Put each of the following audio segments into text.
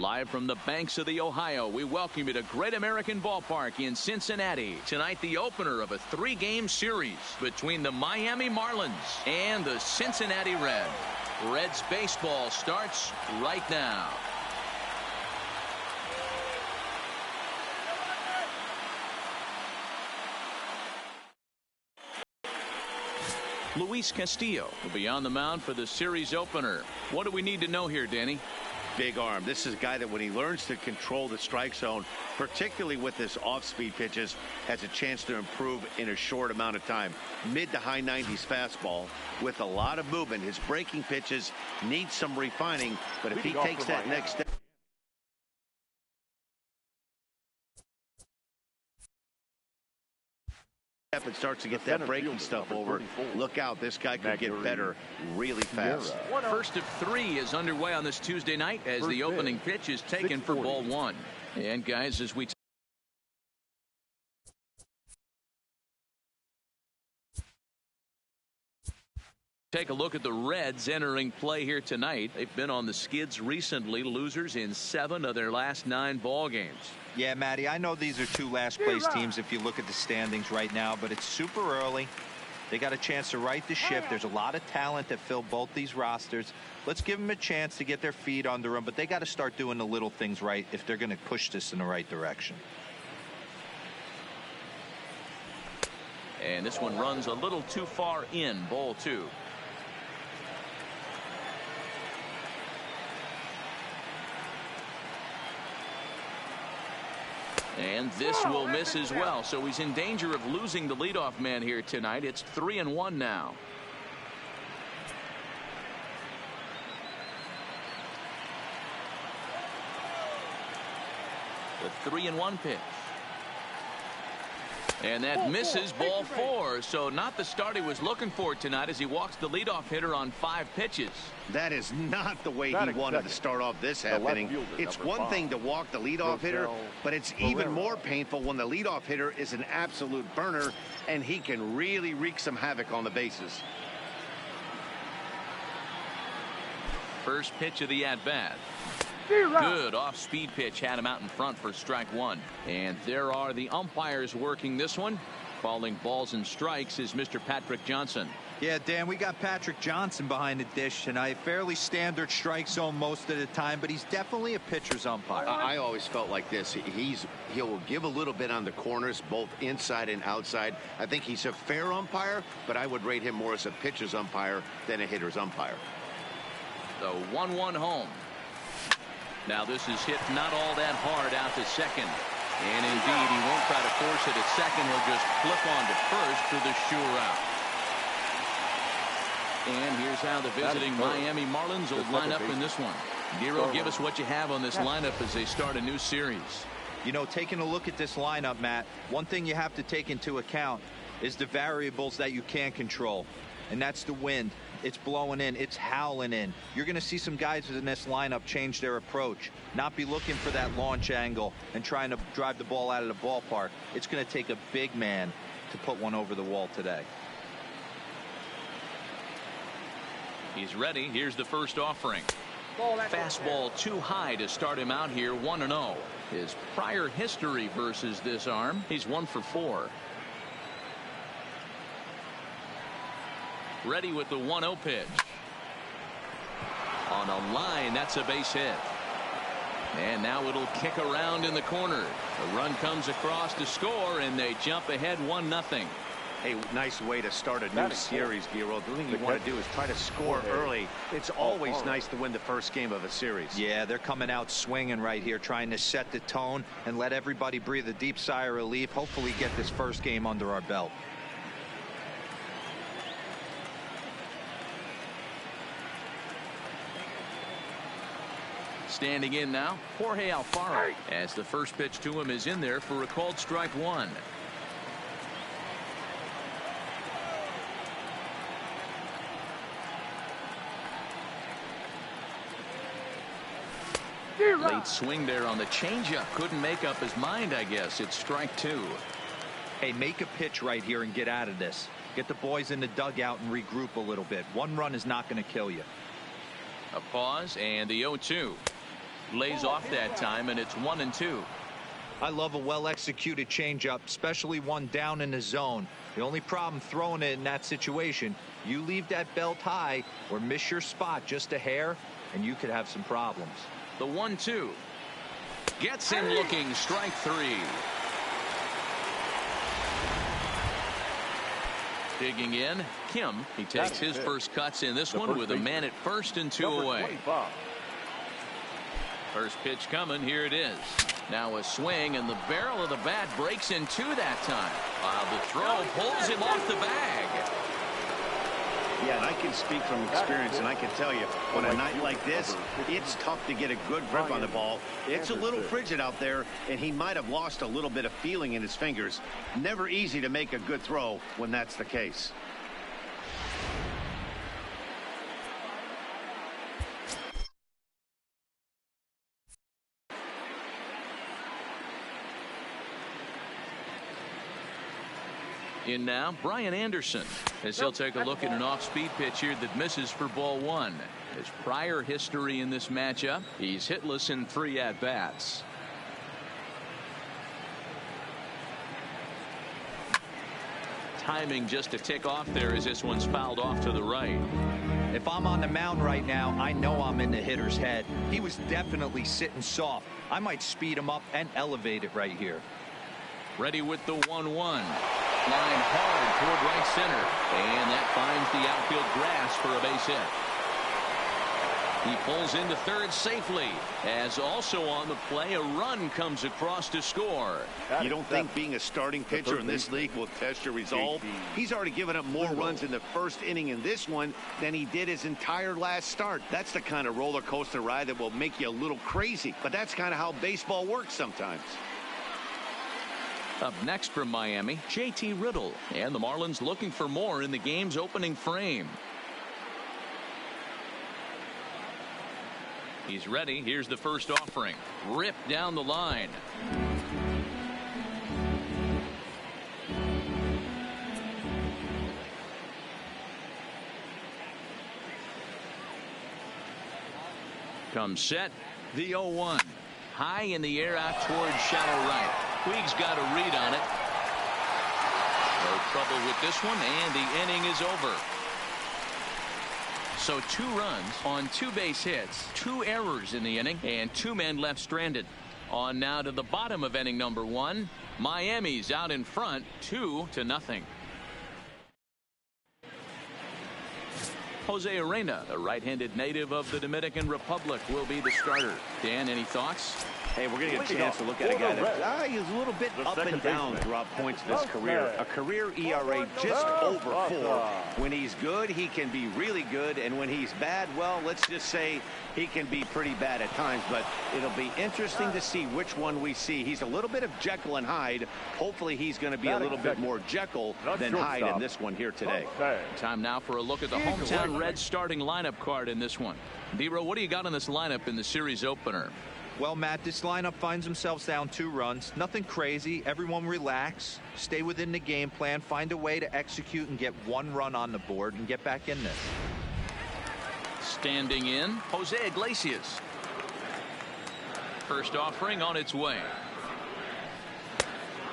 Live from the banks of the Ohio, we welcome you to Great American Ballpark in Cincinnati. Tonight, the opener of a 3-game series between the Miami Marlins and the Cincinnati Reds. Reds baseball starts right now. Luis Castillo will be on the mound for the series opener. What do we need to know here, Danny? Big arm. This is a guy that when he learns to control the strike zone, particularly with his off-speed pitches, has a chance to improve in a short amount of time. Mid to high 90s fastball with a lot of movement. His breaking pitches need some refining, but if he takes that next step, and starts to get that breaking stuff over, look out. This guy could get better really fast. First of 3 is underway on this Tuesday night as the opening pitch is taken for ball 1. And guys, as we take a look at the Reds entering play here tonight, they've been on the skids recently, losers in 7 of their last 9 ball games. Yeah, Matty, I know these are 2 last-place teams if you look at the standings right now, but it's super early. They got a chance to right the ship. There's a lot of talent that fill both these rosters. Let's give them a chance to get their feet under them, but they got to start doing the little things right if they're going to push this in the right direction. And this one runs a little too far in, ball 2. And this will miss as well, so he's in danger of losing the leadoff man here tonight. It's 3-1 now. The 3-1 pitch. And that misses, ball 4. So not the start he was looking for tonight as he walks the leadoff hitter on 5 pitches. That is not the way he wanted to start off this half inning. It's one thing to walk the leadoff hitter, but it's even more painful when the leadoff hitter is an absolute burner and he can really wreak some havoc on the bases. First pitch of the at-bat. Good off-speed pitch, had him out in front for strike 1. And there are the umpires working this one. Calling balls and strikes is Mr. Patrick Johnson. Yeah, Dan, we got Patrick Johnson behind the dish tonight. Fairly standard strike zone most of the time, but he's definitely a pitcher's umpire. I always felt like this. He'll give a little bit on the corners, both inside and outside. I think he's a fair umpire, but I would rate him more as a pitcher's umpire than a hitter's umpire. The 1-1 home. Now this is hit not all that hard out to second. And indeed, he won't try to force it at second. He'll just flip on to first for the sure out. And here's how the visiting Miami Marlins will line up in this one. Nero, give us what you have on this lineup as they start a new series. You know, taking a look at this lineup, Matt, one thing you have to take into account is the variables that you can't control. And that's the wind. It's blowing in. It's howling in. You're going to see some guys in this lineup change their approach, not be looking for that launch angle and trying to drive the ball out of the ballpark. It's going to take a big man to put one over the wall today. He's ready. Here's the first offering. Fastball too high to start him out here, 1-0. His prior history versus this arm, he's 1 for 4. Ready with the 1-0 pitch. On a line, that's a base hit. And now it'll kick around in the corner. The run comes across to score, and they jump ahead 1-0. Hey, nice way to start a new series, Giro. The thing you want to do is try to score early. It's always nice to win the first game of a series. Yeah, they're coming out swinging right here, trying to set the tone and let everybody breathe a deep sigh of relief. Hopefully get this first game under our belt. Standing in now, Jorge Alfaro, as the first pitch to him is in there for a called strike 1. Late swing there on the changeup. Couldn't make up his mind, I guess. It's strike 2. Hey, make a pitch right here and get out of this. Get the boys in the dugout and regroup a little bit. One run is not going to kill you. A pause and the 0-2. Lays off that time, and it's 1-2. I love a well-executed changeup, especially one down in the zone. The only problem throwing it in that situation, you leave that belt high or miss your spot just a hair, and you could have some problems. The 1-2. Gets him looking, strike 3. Digging in, Kim. He takes his first cuts in this one with a man at first and 2 away. First pitch coming, here it is. Now a swing, and the barrel of the bat breaks in 2 that time. While the throw pulls him off the bag. Yeah, and I can speak from experience, and I can tell you, on a night like this, it's tough to get a good grip on the ball. It's a little frigid out there, and he might have lost a little bit of feeling in his fingers. Never easy to make a good throw when that's the case. In now, Brian Anderson, as he'll take a look at an off-speed pitch here that misses for ball 1. His prior history in this matchup, he's hitless in 3 at-bats. Timing just a tick off there as this one's fouled off to the right. If I'm on the mound right now, I know I'm in the hitter's head. He was definitely sitting soft. I might speed him up and elevate it right here. Ready with the 1-1. Line hard toward right center, and that finds the outfield grass for a base hit. He pulls into third safely, as also on the play a run comes across to score. You don't think being a starting pitcher in this league will test your resolve? He's already given up more runs in the first inning in this one than he did his entire last start. That's the kind of roller coaster ride that will make you a little crazy, but that's kind of how baseball works sometimes. Up next from Miami, JT Riddle, and the Marlins looking for more in the game's opening frame. He's ready. Here's the first offering. Ripped down the line. Comes set. The 0-1. High in the air out towards shallow right. Puig's got a read on it. No trouble with this one, and the inning is over. So 2 runs on 2 base hits, 2 errors in the inning, and 2 men left stranded. On now to the bottom of inning number 1. Miami's out in front, 2-0. Jose Arena, a right-handed native of the Dominican Republic, will be the starter. Dan, any thoughts? Hey, we're going to get a chance to look at a guy that he's a little bit up and down throughout points of his career. A career ERA just over 4. When he's good, he can be really good, and when he's bad, well, let's just say he can be pretty bad at times, but it'll be interesting to see which one we see. He's a little bit of Jekyll and Hyde. Hopefully he's going to be a little bit more Jekyll than Hyde in this one here today. Time now for a look at the hometown Reds starting lineup card in this one. D-Row, what do you got on this lineup in the series opener? Well, Matt, this lineup finds themselves down 2 runs. Nothing crazy. Everyone relax. Stay within the game plan. Find a way to execute and get 1 run on the board and get back in this. Standing in, Jose Iglesias. First offering on its way.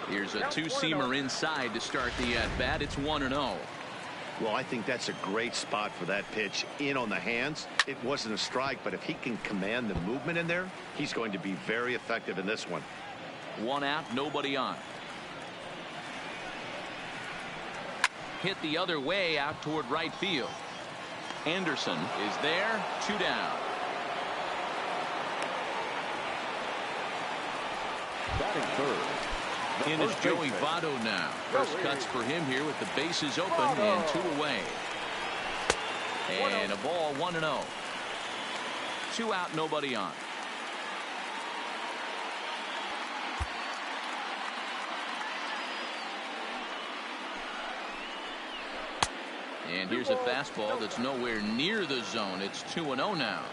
Here's a 2-seamer inside to start the at-bat. It's 1-0. Well, I think that's a great spot for that pitch in on the hands. It wasn't a strike, but if he can command the movement in there, he's going to be very effective in this one. 1 out, nobody on. Hit the other way out toward right field. Anderson is there, 2 down. Batting third. In is Joey Votto now. First cuts for him here with the bases open and 2 away. And a ball, 1-0. 2 out, nobody on. And here's a fastball that's nowhere near the zone. It's 2-0 now.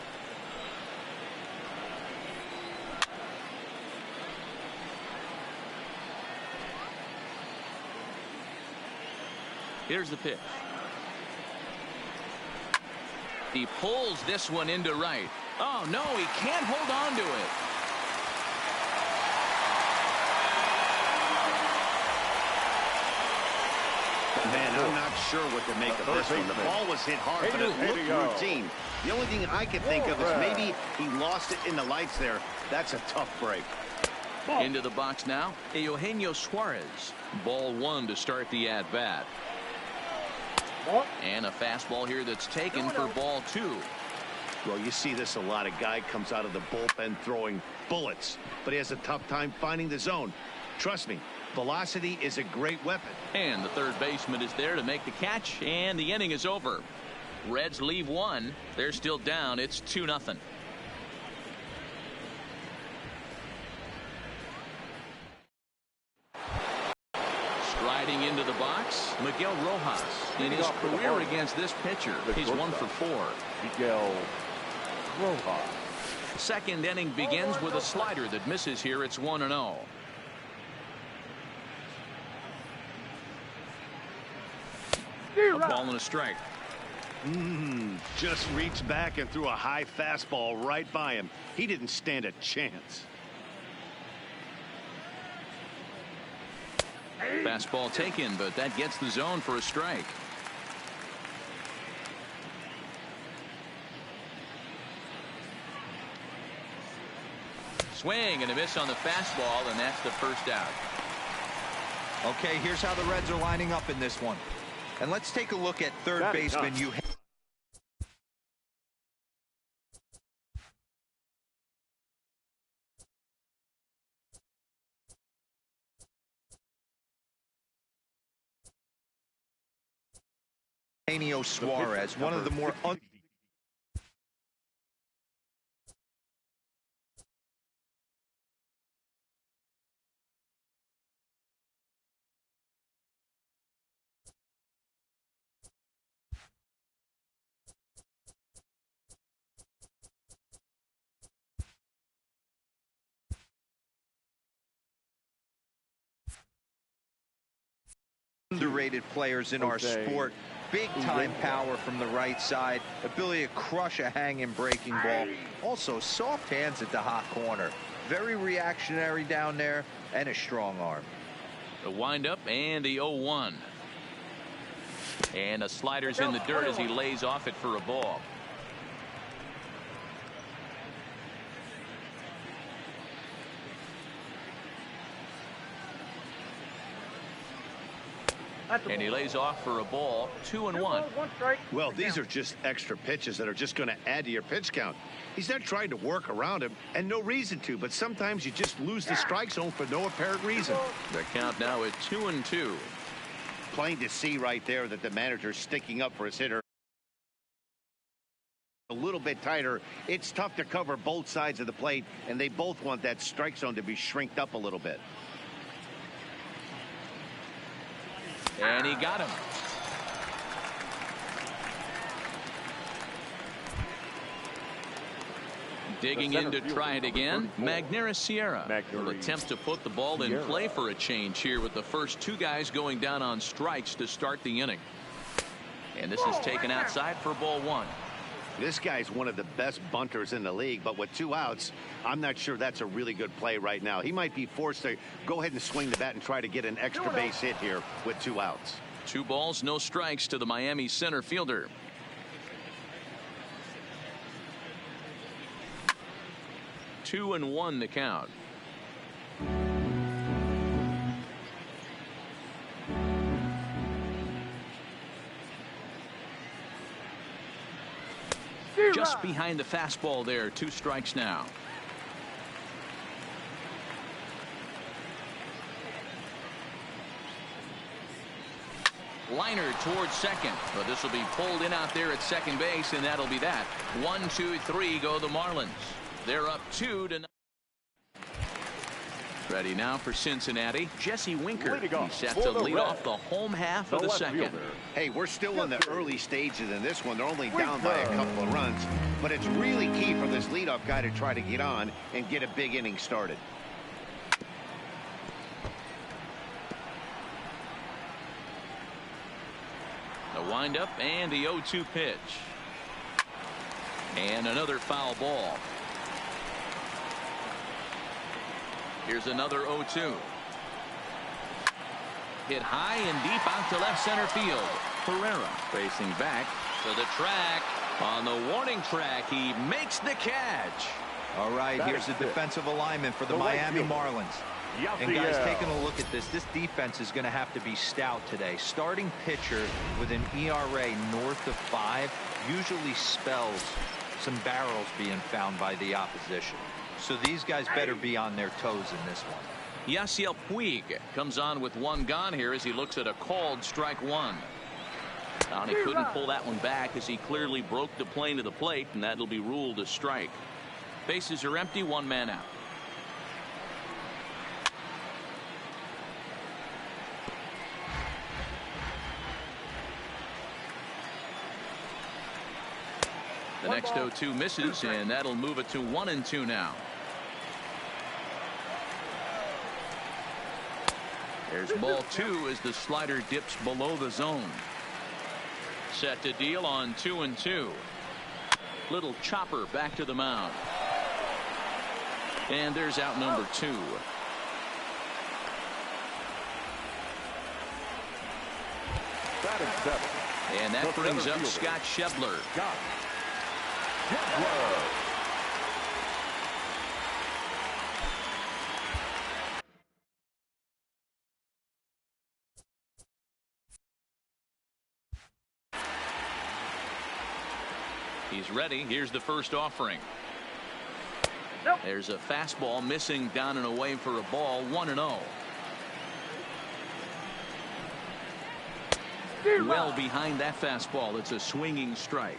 Here's the pitch. He pulls this one into right. Oh, no, he can't hold on to it. Man, I'm not sure what to make of this one. The ball was hit hard, but it looked routine. The only thing I can think of is maybe he lost it in the lights there. That's a tough break. Into the box now, Eugenio Suarez. Ball one to start the at-bat. And a fastball here that's taken for ball two. Well, you see this a lot. A guy comes out of the bullpen throwing bullets, but he has a tough time finding the zone. Trust me, velocity is a great weapon. And the third baseman is there to make the catch, and the inning is over. Reds leave one. They're still down. It's 2-0. Striding into the box, Miguel Rojas. In his career against this pitcher, he's 1 for 4. Miguel Rojas. Second inning begins with a slider that misses here. It's 1-0. A ball and a strike. Just reached back and threw a high fastball right by him. He didn't stand a chance. Fastball taken, but that gets the zone for a strike. Swing and a miss on the fastball, and that's the first out. Okay, here's how the Reds are lining up in this one. And let's take a look at third baseman. Eugenio Suarez, one of the more underrated players in our sport. Big time power from the right side, ability to crush a hanging breaking ball. Also soft hands at the hot corner. Very reactionary down there, and a strong arm. The windup and the 0-1. And a slider's in the dirt as he lays off it for a ball. And he lays off for a ball. 2-1. Well, these are just extra pitches that are just going to add to your pitch count. He's not trying to work around him, and no reason to, but sometimes you just lose the strike zone for no apparent reason. The count now at 2-2. Plain to see right there that the manager's sticking up for his hitter a little bit tighter. It's tough to cover both sides of the plate, and they both want that strike zone to be shrinked up a little bit. And he got him. Digging in to try it again. Magneuris Sierra will attempt to put the ball in play for a change here with the first two guys going down on strikes to start the inning. And this is taken outside for ball one. This guy's one of the best bunters in the league, but with 2 outs, I'm not sure that's a really good play right now. He might be forced to go ahead and swing the bat and try to get an extra base hit here with 2 outs. 2 balls, no strikes to the Miami center fielder. Two and 1 the count. Just behind the fastball there. 2 strikes now. Liner towards second, but this will be pulled in out there at second base, and that'll be that. 1, 2, 3 go the Marlins. They're up 2-0. Ready now for Cincinnati. Jesse Winker. He's set to lead off the home half of the second. Hey, we're still in the early stages in this one. They're only down by a couple of runs, but it's really key for this leadoff guy to try to get on and get a big inning started. The windup and the 0-2 pitch. And another foul ball. Here's another 0-2. Hit high and deep out to left center field. Herrera facing back to the track. On the warning track, he makes the catch. All right, here's the defensive alignment for the Miami Marlins. And guys, taking a look at this defense is going to have to be stout today. Starting pitcher with an ERA north of 5 usually spells some barrels being found by the opposition. So these guys better be on their toes in this one. Yasiel Puig comes on with one gone here as he looks at a called strike one. And he couldn't pull that one back as he clearly broke the plane to the plate, and that'll be ruled a strike. Bases are empty, one man out. The next 0-2 misses, and that'll move it to 1-2 now. There's ball 2 as the slider dips below the zone. Set to deal on 2-2. Little chopper back to the mound. And there's out number 2. And that brings up Scott Schebler. He's ready. Here's the first offering. There's a fastball missing down and away for a ball. 1-0. Well behind that fastball. It's a swinging strike.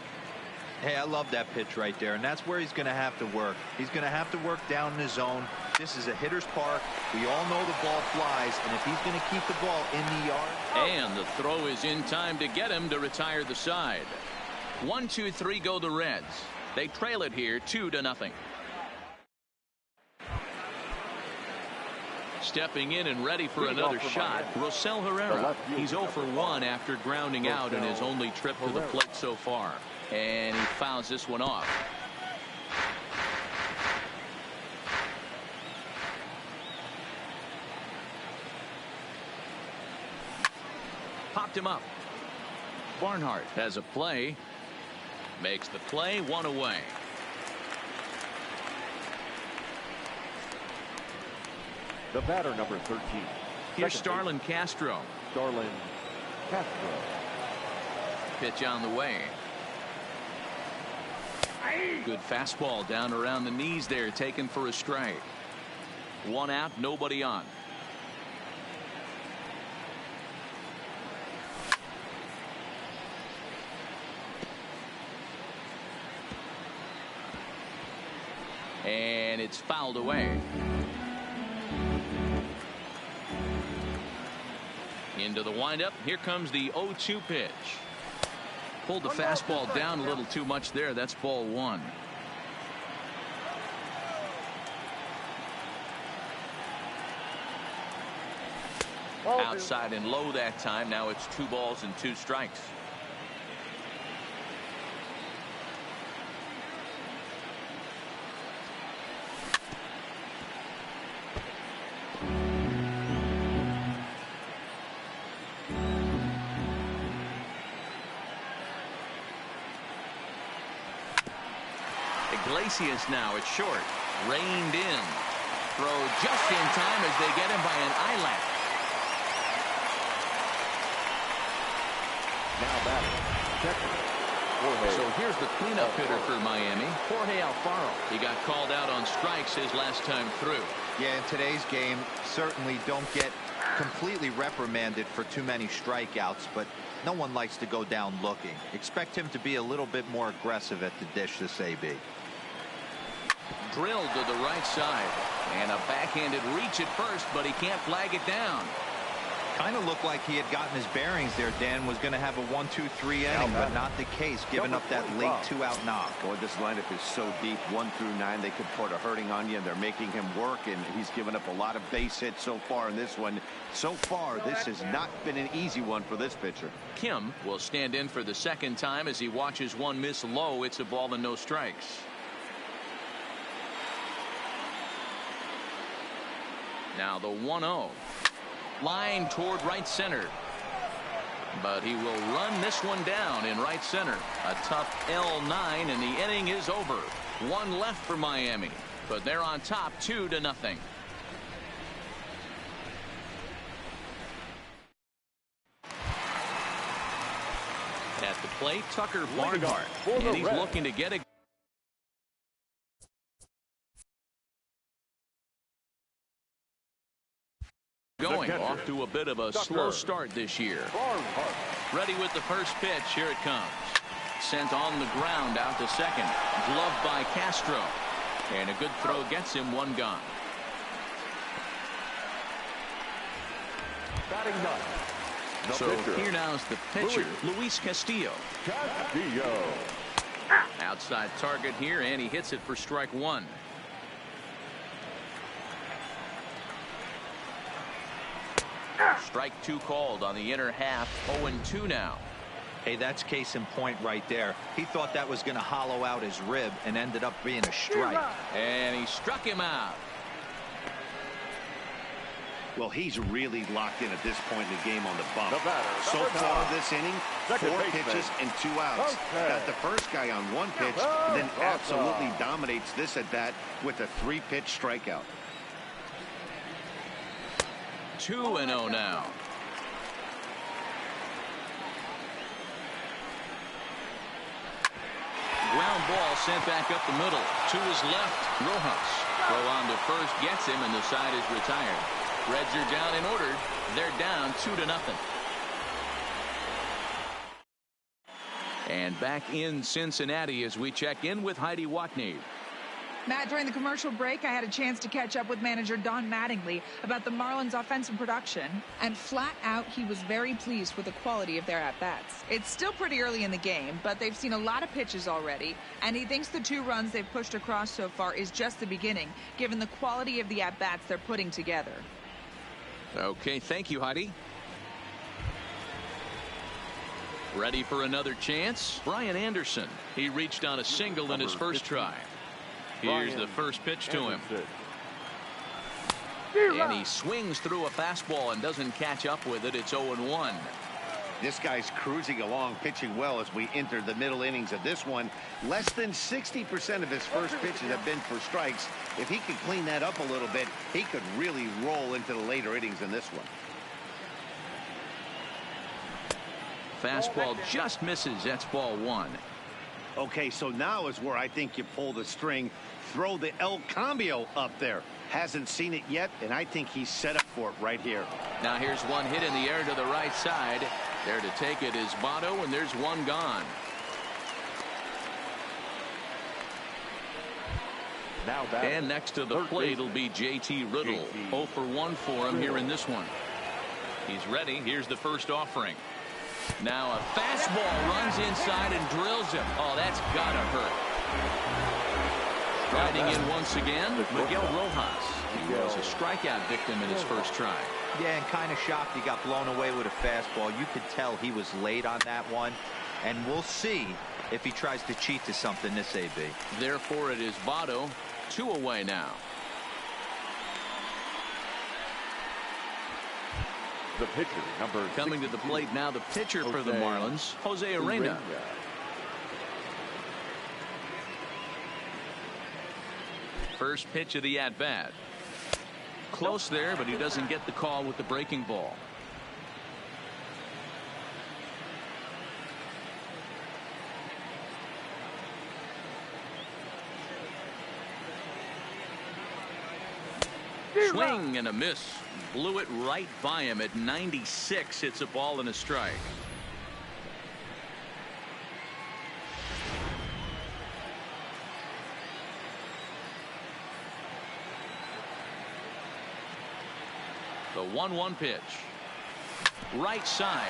Hey, I love that pitch right there, and that's where he's going to have to work. He's going to have to work down in the zone. This is a hitter's park. We all know the ball flies, and if he's going to keep the ball in the yard. And the throw is in time to get him to retire the side. 1-2-3 go the Reds. They trail it here 2-0. Stepping in and ready for another shot, Rosell Herrera. He's 0 for 1 after grounding out in his only trip to the plate so far. And he fouls this one off. Popped him up. Barnhart has a play. Makes the play, 1 away. The batter, number 13. Here's Starlin Castro. Starlin Castro. Pitch on the way. Good fastball down around the knees there, taken for a strike. 1 out, nobody on. And it's fouled away. Into the windup. Here comes the 0-2 pitch. Pulled the fastball down a little too much there. That's ball 1. Outside and low that time. Now it's 2 balls and 2 strikes. Iglesias now, it's short. Reined in. Throw just in time as they get him by an eyelash. Now batting. So here's the cleanup hitter for Miami, Jorge Alfaro. He got called out on strikes his last time through. Yeah, in today's game, certainly don't get completely reprimanded for too many strikeouts, but no one likes to go down looking. Expect him to be a little bit more aggressive at the dish this AB. Drilled to the right side. And a backhanded reach at first, but he can't flag it down. Kind of looked like he had gotten his bearings there. Dan was going to have a 1-2-3 inning, but not the case, giving up that late 2-out knock. Boy, this lineup is so deep, 1 through 9. They could put a hurting on you, and they're making him work, and he's given up a lot of base hits so far in this one. So far, this has not been an easy one for this pitcher. Kim will stand in for the second time as he watches one miss low. It's a ball and no strikes. Now the 1-0. Line toward right center. But he will run this one down in right center. A tough L9, and the inning is over. 1 left for Miami, but they're on top 2-0. At the plate, Tucker Barnhart, and he's looking to get a going off to a bit of a slow start this year. Ready with the first pitch. Here it comes. Sent on the ground out to second. Gloved by Castro. And a good throw gets him 1 gone. Batting ninth. So here now's the pitcher, Luis Castillo. Outside target here, and he hits it for strike 1. Strike 2 called on the inner half. 0-2 now. Hey, that's case in point right there. He thought that was going to hollow out his rib and ended up being a strike. And he struck him out. Well, he's really locked in at this point in the game on the bump. So far this inning, 4 pitches and 2 outs. Got the first guy on 1 pitch, and then absolutely dominates this at bat with a 3-pitch strikeout. 2-0 now. Ground ball sent back up the middle. To his left, Rojas. Throw on to first gets him, and the side is retired. Reds are down in order. They're down 2-0. And back in Cincinnati as we check in with Heidi Watney. Matt, during the commercial break, I had a chance to catch up with manager Don Mattingly about the Marlins' offensive production, and flat out, he was very pleased with the quality of their at-bats. It's still pretty early in the game, but they've seen a lot of pitches already, and he thinks the 2 runs they've pushed across so far is just the beginning, given the quality of the at-bats they're putting together. Okay, thank you, Heidi. Ready for another chance? Brian Anderson. He reached on a single in his first try. Here's the first pitch to him. And he swings through a fastball and doesn't catch up with it. It's 0-1. This guy's cruising along, pitching well as we enter the middle innings of this one. Less than 60% of his first pitches have been for strikes. If he could clean that up a little bit, he could really roll into the later innings in this one. Fastball just misses. That's ball 1. Okay, so now is where I think you pull the string, throw the El Cambio up there. Hasn't seen it yet, and I think he's set up for it right here. Now here's one hit in the air to the right side. There to take it is Votto, and there's 1 gone. And next to the plate will be J.T. Riddle. 0 for 1 for him here in this one. He's ready. Here's the first offering. Now a fastball runs inside and drills him. Oh, that's gotta hurt. Riding in once again, Miguel Rojas. He was a strikeout victim in his first try. Yeah, and kind of shocked he got blown away with a fastball. You could tell he was late on that one. And we'll see if he tries to cheat to something this AB. Therefore, it is Votto. 2 away now. The pitcher, number Coming to the plate now, the pitcher for the Marlins, Jose Arena. First pitch of the at-bat. Close there, but he doesn't get the call with the breaking ball. Swing and a miss. Blew it right by him at 96. It's a ball and a strike. The 1-1 pitch. right side.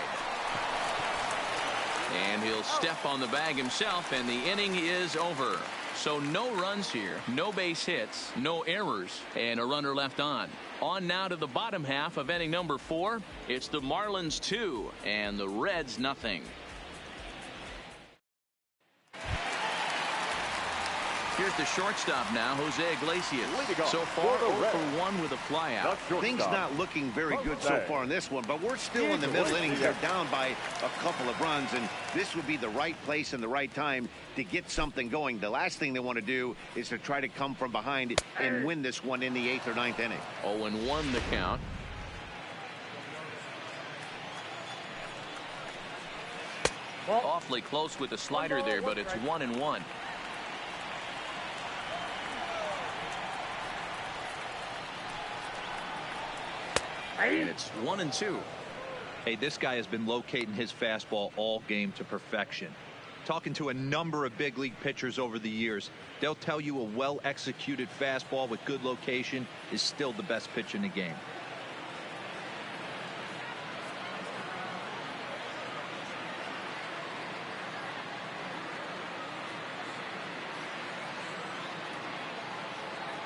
And he'll step on the bag himself, and the inning is over. So no runs here, no base hits, no errors, and a runner left on. On now to the bottom half of inning number 4. It's the Marlins 2 and the Reds nothing. Here's the shortstop now, Jose Iglesias. So far, 0 for 1 with a flyout. Things not looking very good so far in this one, but we're still in the middle innings. They're down by a couple of runs, and this would be the right place and the right time to get something going. The last thing they want to do is to try to come from behind and win this one in the 8th or 9th inning. 0-1 the count. Awfully close with the slider there, but it's 1-1. And it's 1-2. Hey, this guy has been locating his fastball all game to perfection. Talking to a number of big league pitchers over the years, they'll tell you a well-executed fastball with good location is still the best pitch in the game.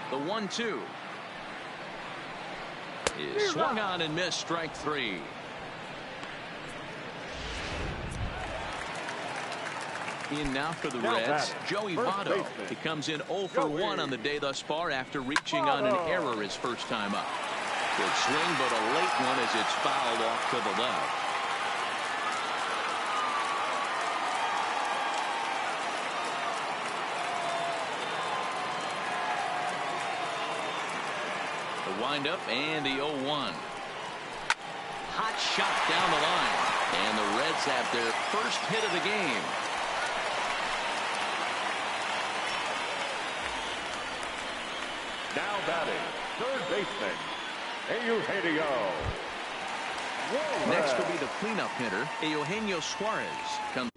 The 1-2 is swung on and missed, strike 3. In now for the Reds, Joey Votto. He comes in 0 for 1 on the day thus far after reaching on an error his first time up. Good swing, but a late one as it's fouled off to the left. The windup and the 0-1. Hot shot down the line. And the Reds have their first hit of the game. Now batting, third baseman, Eugenio. Next will be the cleanup hitter, Eugenio Suarez. Comes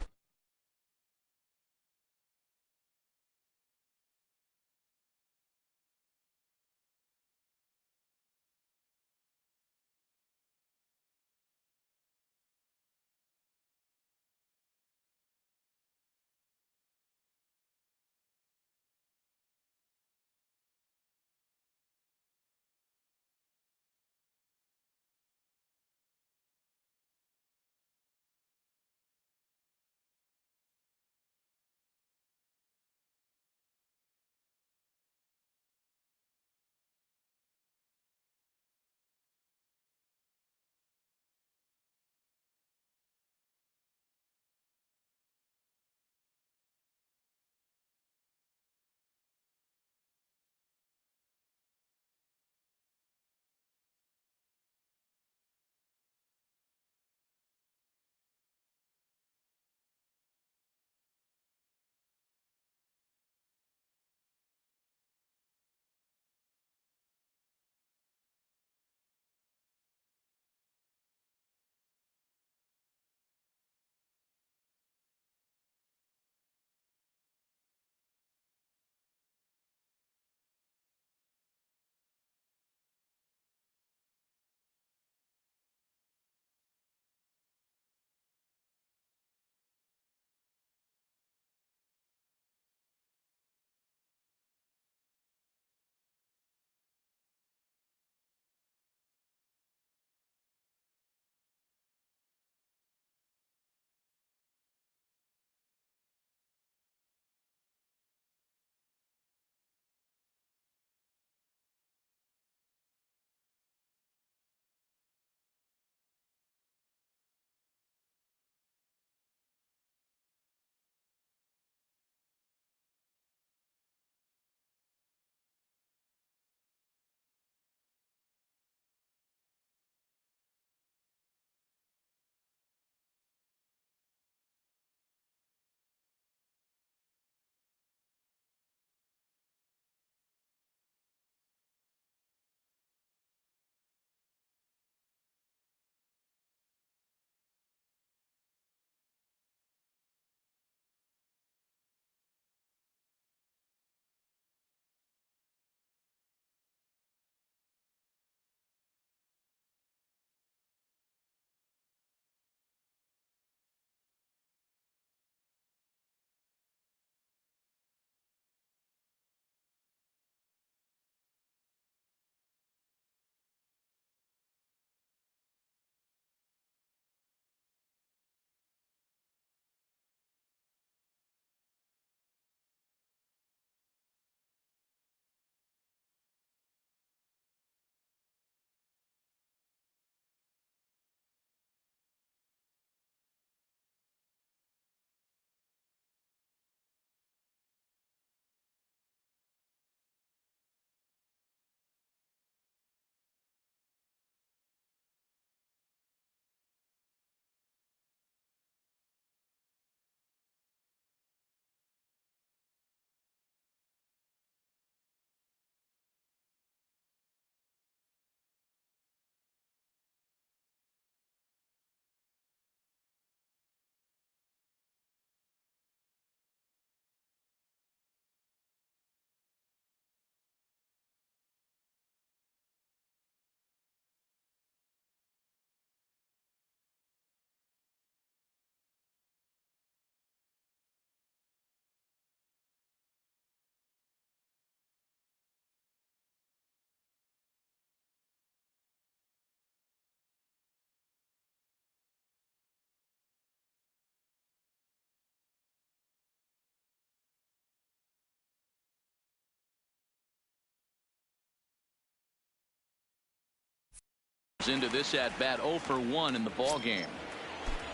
Into this at bat 0 for 1 in the ball game.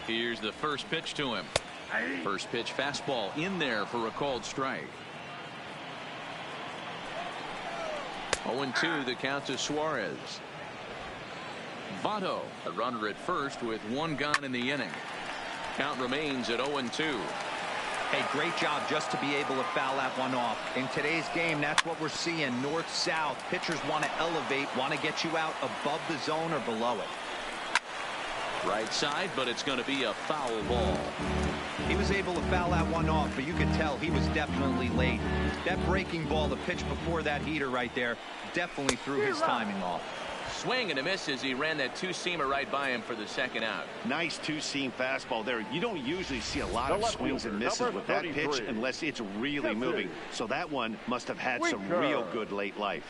Here's the first pitch to him. First pitch fastball in there for a called strike. 0-2 the count to Suarez. Votto, a runner at first with 1 gone in the inning. Count remains at 0-2. Hey, great job just to be able to foul that one off. In today's game, that's what we're seeing. North-south. Pitchers want to elevate, want to get you out above the zone or below it. Right side, but it's going to be a foul ball. He was able to foul that one off, but you could tell he was definitely late. That breaking ball, the pitch before that heater right there, definitely threw his timing off. Swing and a miss as he ran that two-seamer right by him for the second out. Nice two-seam fastball there. You don't usually see a lot of swings and misses with that pitch unless it's really moving. So that one must have had some real good late life.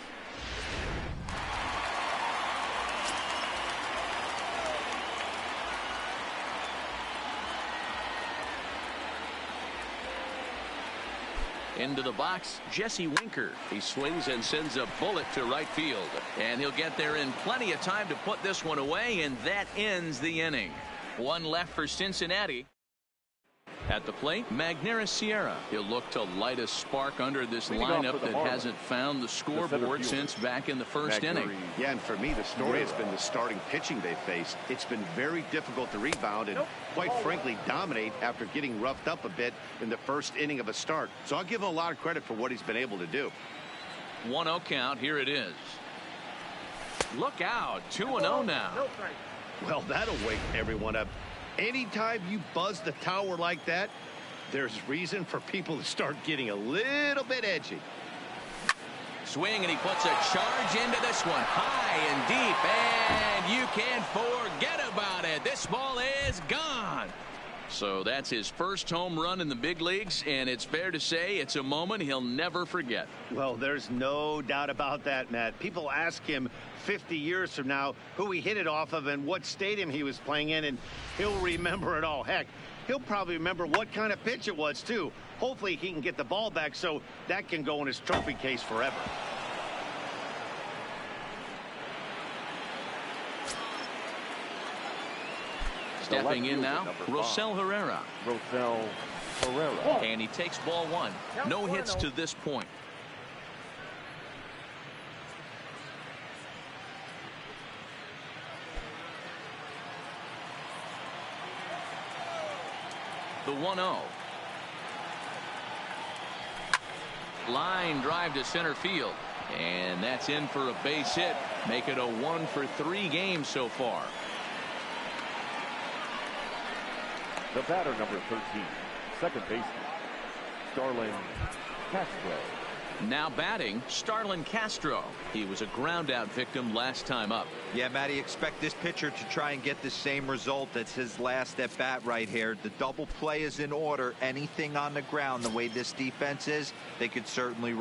Into the box, Jesse Winker. He swings and sends a bullet to right field. And he'll get there in plenty of time to put this one away, and that ends the inning. 1 left for Cincinnati. At the plate, Magneuris Sierra. He'll look to light a spark under this lineup that hasn't found the scoreboard since back in the first inning. Yeah, and for me, the story has been the starting pitching they've faced. It's been very difficult to rebound and, quite frankly, dominate after getting roughed up a bit in the first inning of a start. So I'll give him a lot of credit for what he's been able to do. 1-0 count. Here it is. Look out. 2-0 now. Well, that'll wake everyone up. Anytime you buzz the tower like that, there's reason for people to start getting a little bit edgy. Swing, and he puts a charge into this one, high and deep, and you can't forget about it. This ball is gone. So that's his first home run in the big leagues, and it's fair to say it's a moment he'll never forget. Well, there's no doubt about that, Matt. People ask him 50 years from now who he hit it off of and what stadium he was playing in, and he'll remember it all. Heck, he'll probably remember what kind of pitch it was, too. Hopefully he can get the ball back so that can go in his trophy case forever. Stepping in now, Rosell Herrera. And he takes ball 1. No hits to this point. The 1-0. Line drive to center field. And that's in for a base hit. Make it a 1 for 3 games so far. The batter, number 13, second baseman, Starlin Castro. Now batting, Starlin Castro. He was a ground-out victim last time up. Yeah, Matty, expect this pitcher to try and get the same result. That's his last at-bat right here. The double play is in order. Anything on the ground, the way this defense is, they could certainly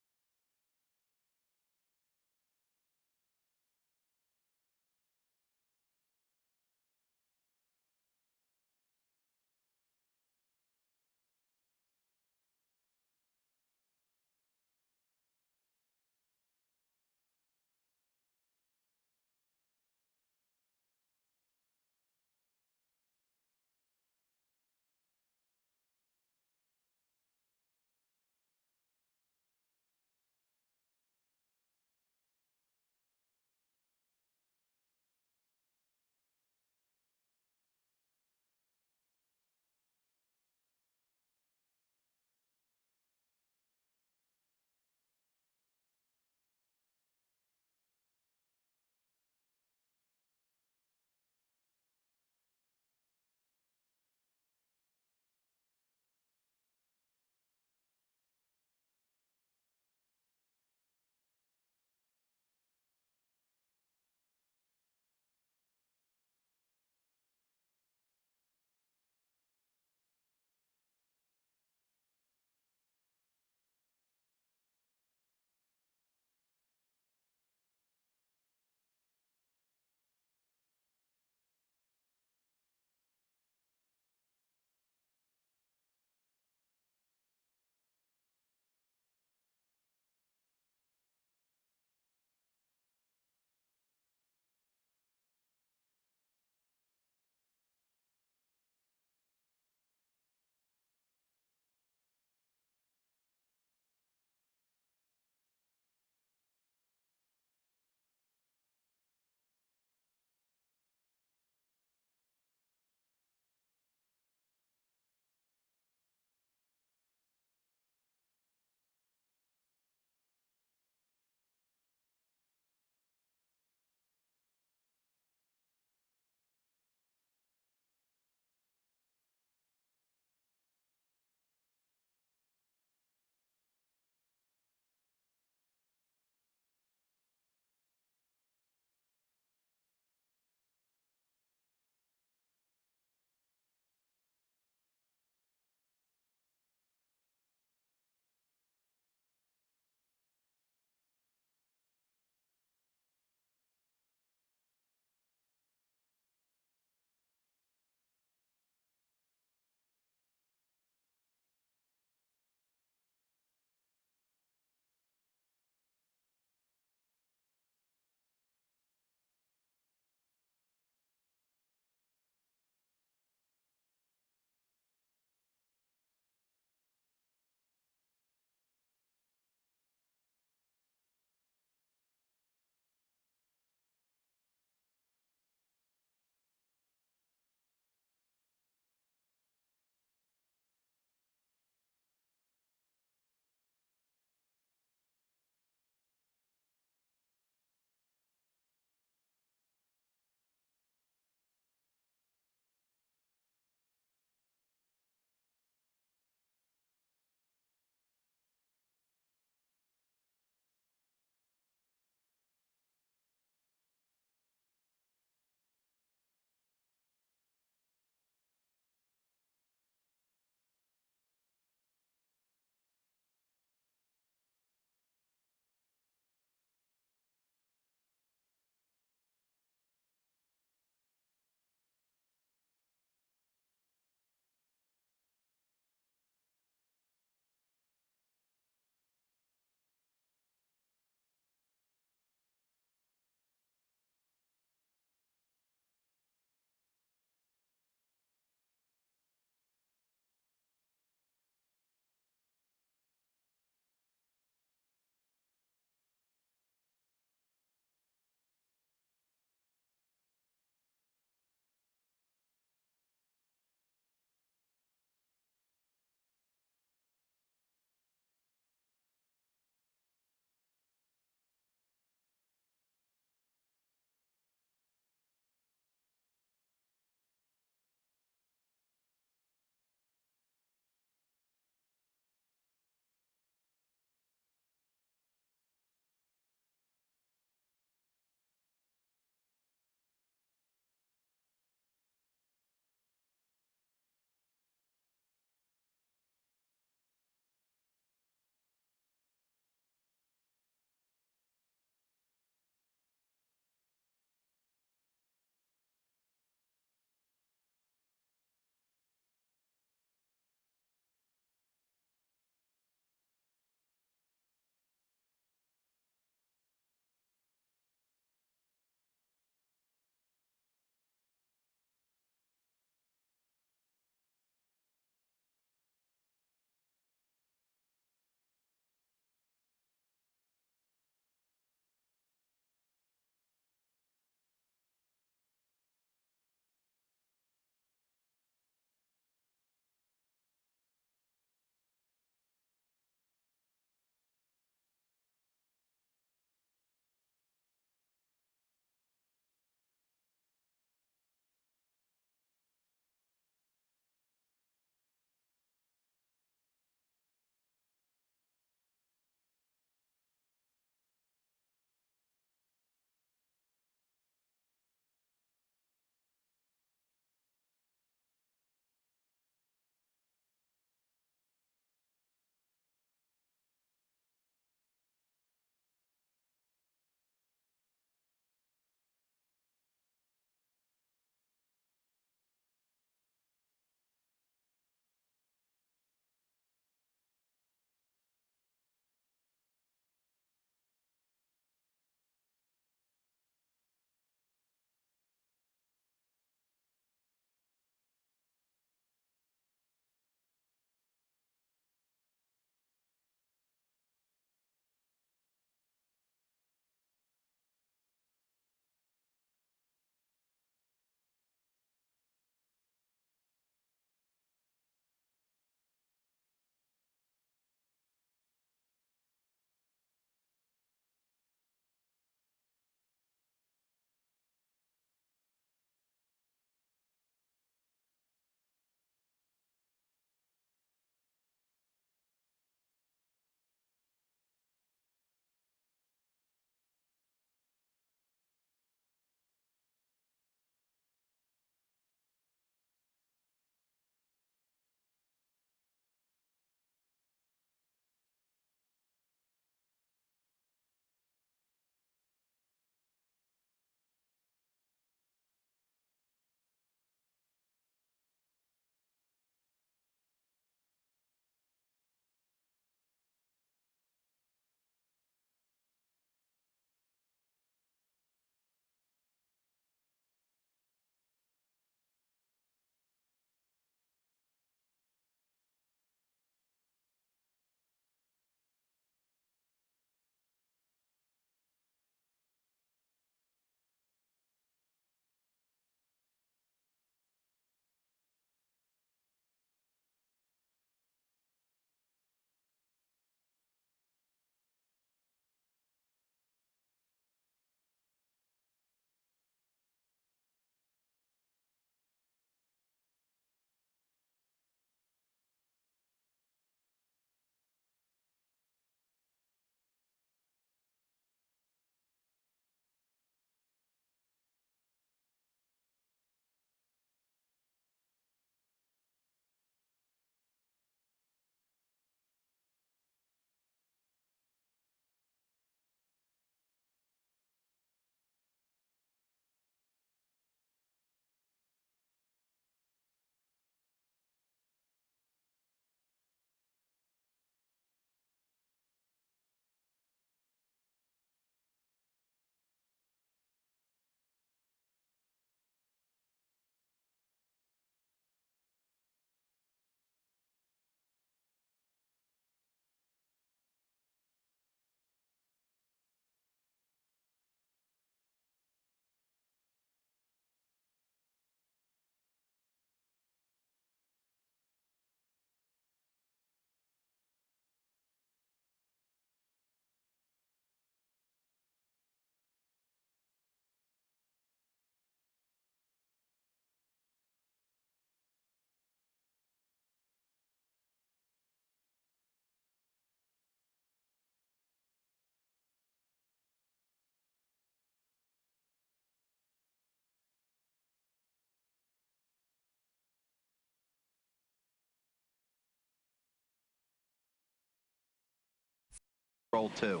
roll too.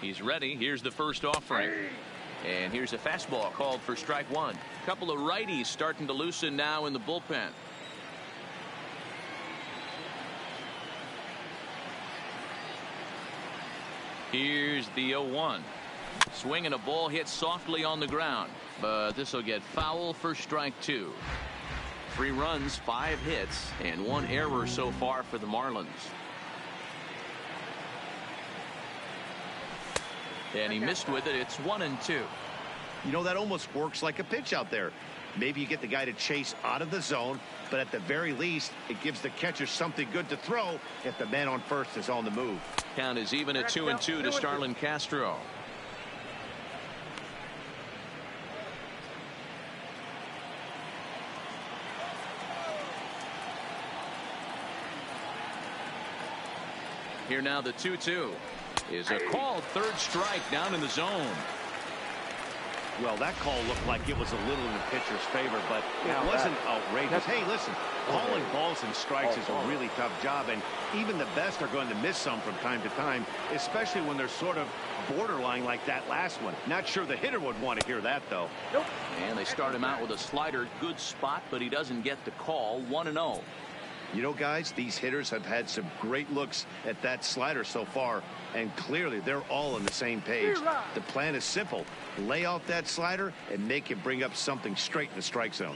He's ready. Here's the first offering. And here's a fastball called for strike one. Couple of righties starting to loosen now in the bullpen. Here's the 0-1. Swinging a ball hit softly on the ground, but this will get foul for strike two. 3 runs, 5 hits, and 1 error so far for the Marlins. And he missed with it. It's 1-2. You know, that almost works like a pitch out there. Maybe you get the guy to chase out of the zone, but at the very least, it gives the catcher something good to throw if the man on first is on the move. Count is even at 2-2 to Starlin Castro. Here now the 2-2 is a called third strike down in the zone. Well, that call looked like it was a little in the pitcher's favor, but it wasn't outrageous. Hey, listen, calling balls and strikes is a really tough job, and even the best are going to miss some from time to time, especially when they're sort of borderline like that last one. Not sure the hitter would want to hear that, though. And they start him out with a slider. Good spot, but he doesn't get the call. 1-0. You know, guys, these hitters have had some great looks at that slider so far, and clearly they're all on the same page. The plan is simple. Lay off that slider and make him bring up something straight in the strike zone.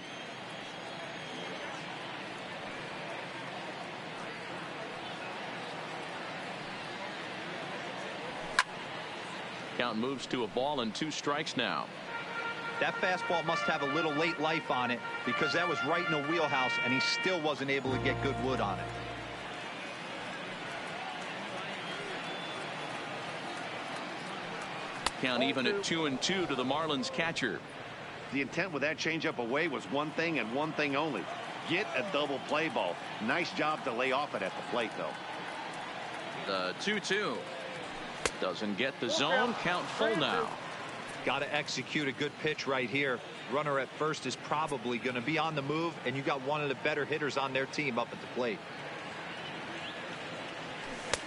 Count moves to a ball and 2 strikes now. That fastball must have a little late life on it, because that was right in the wheelhouse and he still wasn't able to get good wood on it. Count even at 2-2 to the Marlins catcher. The intent with that changeup away was one thing and one thing only. Get a double play ball. Nice job to lay off it at the plate, though. The 2-2 doesn't get the zone. Count full now. Got to execute a good pitch right here. Runner at first is probably going to be on the move, and you got one of the better hitters on their team up at the plate.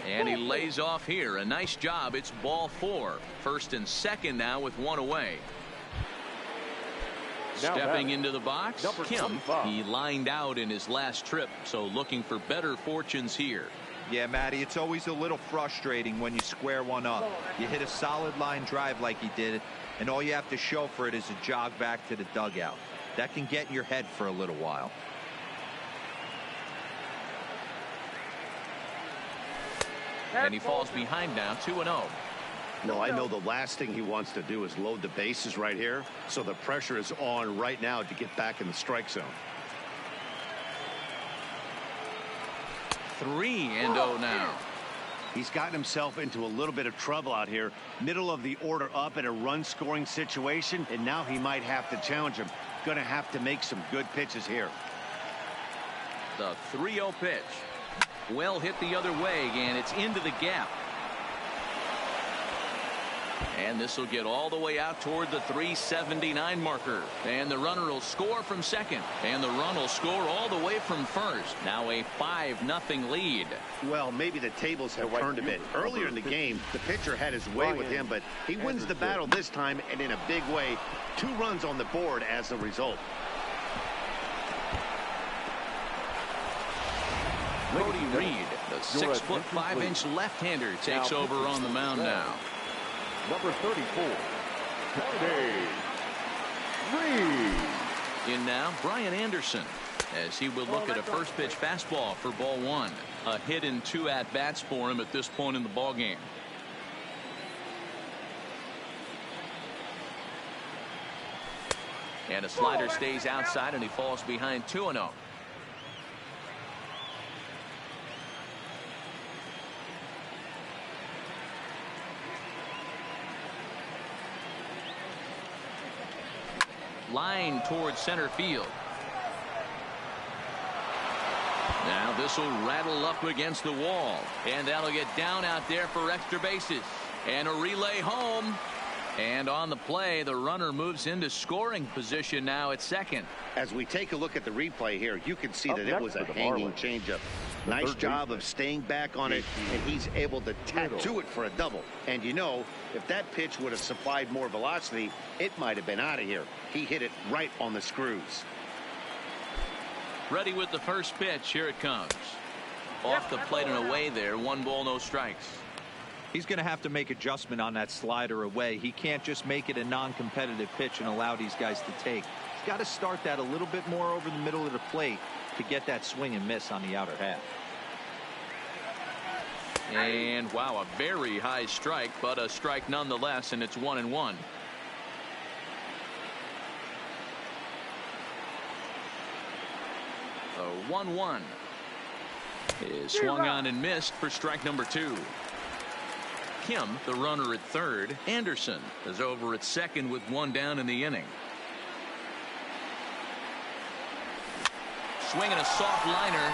And he lays off here. A nice job. It's ball 4. First and second now with 1 away. Stepping into the box, Kim. He lined out in his last trip, so looking for better fortunes here. Yeah, Matty, it's always a little frustrating when you square one up. You hit a solid line drive like he did, and all you have to show for it is a jog back to the dugout. That can get in your head for a little while. And he falls behind now, 2-0. No, I know the last thing he wants to do is load the bases right here, so the pressure is on right now to get back in the strike zone. 3-0 now. He's gotten himself into a little bit of trouble out here. Middle of the order up in a run-scoring situation, and now he might have to challenge him. Going to have to make some good pitches here. The 3-0 pitch. Well hit the other way, and it's into the gap. And this will get all the way out toward the 379 marker. And the runner will score from second. And the run will score all the way from first. Now a 5-0 lead. Well, maybe the tables have turned a bit. Earlier in the game, the pitcher had his way with him, but he wins the battle this time, and in a big way. 2 runs on the board as a result. Cody Reed, the 6'5" left-hander, takes over on the mound now. Number 34, Cody Reed. In now, Brian Anderson, as he will look at a first pitch fastball for ball 1. A hit in 2 at-bats for him at this point in the ballgame. And a slider stays outside, and he falls behind 2-0. Line towards center field. Now this will rattle up against the wall, and that'll get down out there for extra bases. And a relay home. And on the play, the runner moves into scoring position now at second. As we take a look at the replay here, you can see that it was a hanging changeup. Nice job of staying back on it, and he's able to tattoo it for a double. And you know, if that pitch would have supplied more velocity, it might have been out of here. He hit it right on the screws. Ready with the first pitch. Here it comes. Off the plate and away there. 1 ball, no strikes. He's going to have to make adjustment on that slider away. He can't just make it a non-competitive pitch and allow these guys to take. He's got to start that a little bit more over the middle of the plate to get that swing and miss on the outer half. And wow, a very high strike, but a strike nonetheless, and it's 1-1. The 1-1 is swung on and missed for strike number 2. Kim, the runner at third. Anderson is over at second with 1 down in the inning. Swinging a soft liner.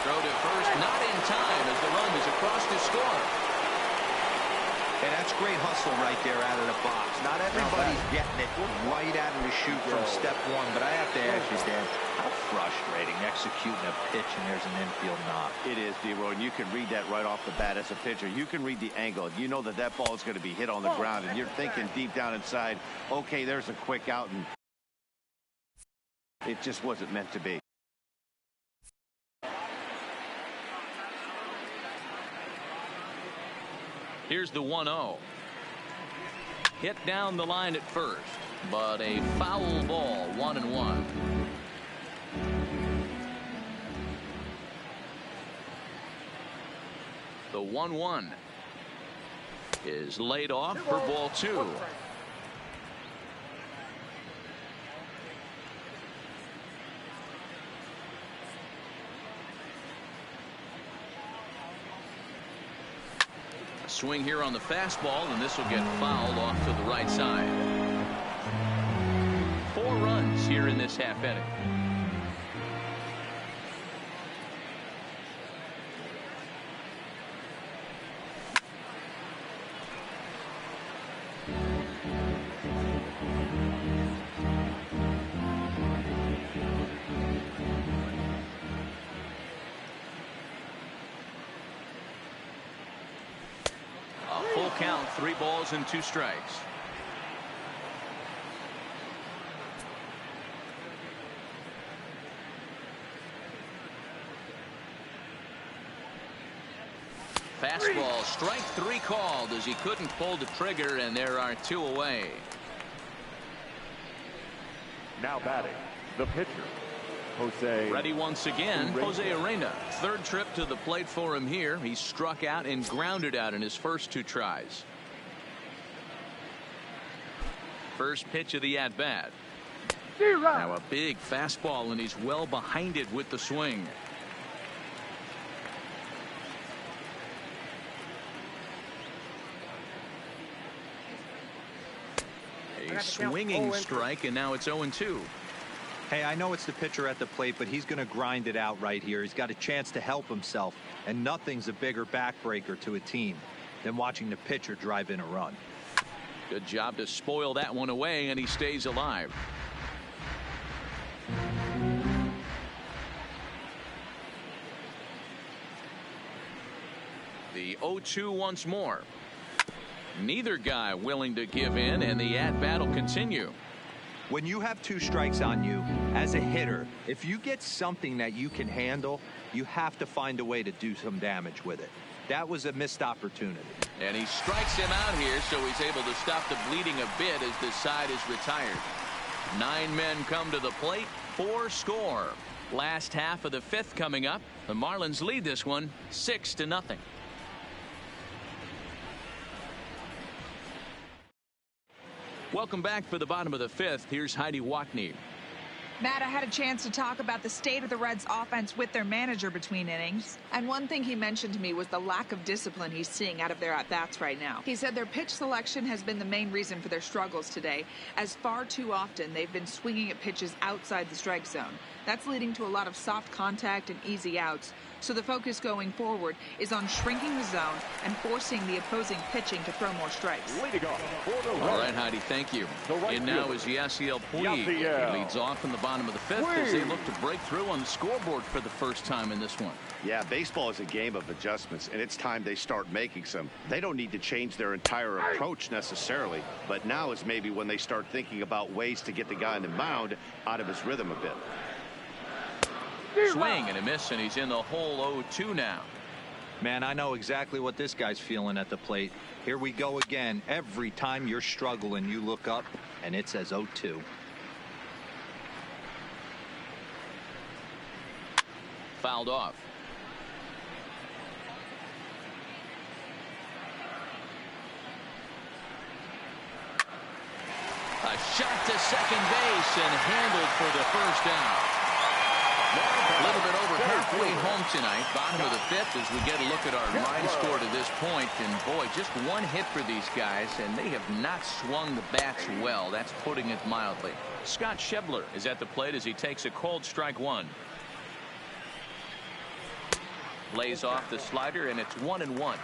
Throw to first, not in time as the run is across to score. And that's great hustle right there out of the box. Not everybody's getting it right out of the chute from step 1, but I have to ask you, Dan, how frustrating executing a pitch and there's an infield knock. It is, D-Roy, and you can read that right off the bat as a pitcher. You can read the angle. You know that that ball is going to be hit on the ground, and you're thinking deep down inside, okay, there's a quick out, and it just wasn't meant to be. Here's the 1-0. Hit down the line at first, but a foul ball. 1-1. The 1-1 is laid off for ball 2. Swing here on the fastball, and this will get fouled off to the right side. 4 runs here in this half inning. Count, 3 balls and 2 strikes. Fastball, strike 3 called as he couldn't pull the trigger, and there are 2 away. Now batting, the pitcher, Jose. Ready once again, Jose Arena. 3rd trip to the plate for him here. He struck out and grounded out in his first 2 tries. First pitch of the at-bat. Now a big fastball, and he's well behind it with the swing. A swinging strike, and now it's 0-2. Hey, I know it's the pitcher at the plate, but he's going to grind it out right here. He's got a chance to help himself, and nothing's a bigger backbreaker to a team than watching the pitcher drive in a run. Good job to spoil that one away, and he stays alive. The 0-2 once more. Neither guy willing to give in, and the at-bat will continue. When you have 2 strikes on you as a hitter, if you get something that you can handle, you have to find a way to do some damage with it. That was a missed opportunity. And he strikes him out here, so he's able to stop the bleeding a bit as the side is retired. 9 men come to the plate, 4 score. Last half of the 5th coming up. The Marlins lead this one 6-0. Welcome back for the bottom of the 5th. Here's Heidi Watney. Matt, I had a chance to talk about the state of the Reds offense with their manager between innings. And one thing he mentioned to me was the lack of discipline he's seeing out of their at-bats right now. He said their pitch selection has been the main reason for their struggles today, as far too often they've been swinging at pitches outside the strike zone. That's leading to a lot of soft contact and easy outs. So the focus going forward is on shrinking the zone and forcing the opposing pitching to throw more strikes. All right, Heidi, thank you. And now is Yasiel Puig. He leads off in the bottom of the fifth as they look to break through on the scoreboard for the first time in this one. Yeah, baseball is a game of adjustments, and it's time they start making some. They don't need to change their entire approach necessarily, but now is maybe when they start thinking about ways to get the guy on the mound out of his rhythm a bit. Swing and a miss, and he's in the hole 0-2 now. Man, I know exactly what this guy's feeling at the plate. Here we go again. Every time you're struggling, you look up, and it says 0-2. Fouled off. A shot to second base and handled for the first down. A little bit over halfway home tonight, bottom of the fifth, as we get a look at our line score to this point. And boy, just one hit for these guys, and they have not swung the bats well. That's putting it mildly. Scott Schebler is at the plate as he takes a cold strike one. Lays off the slider, and it's 1-1.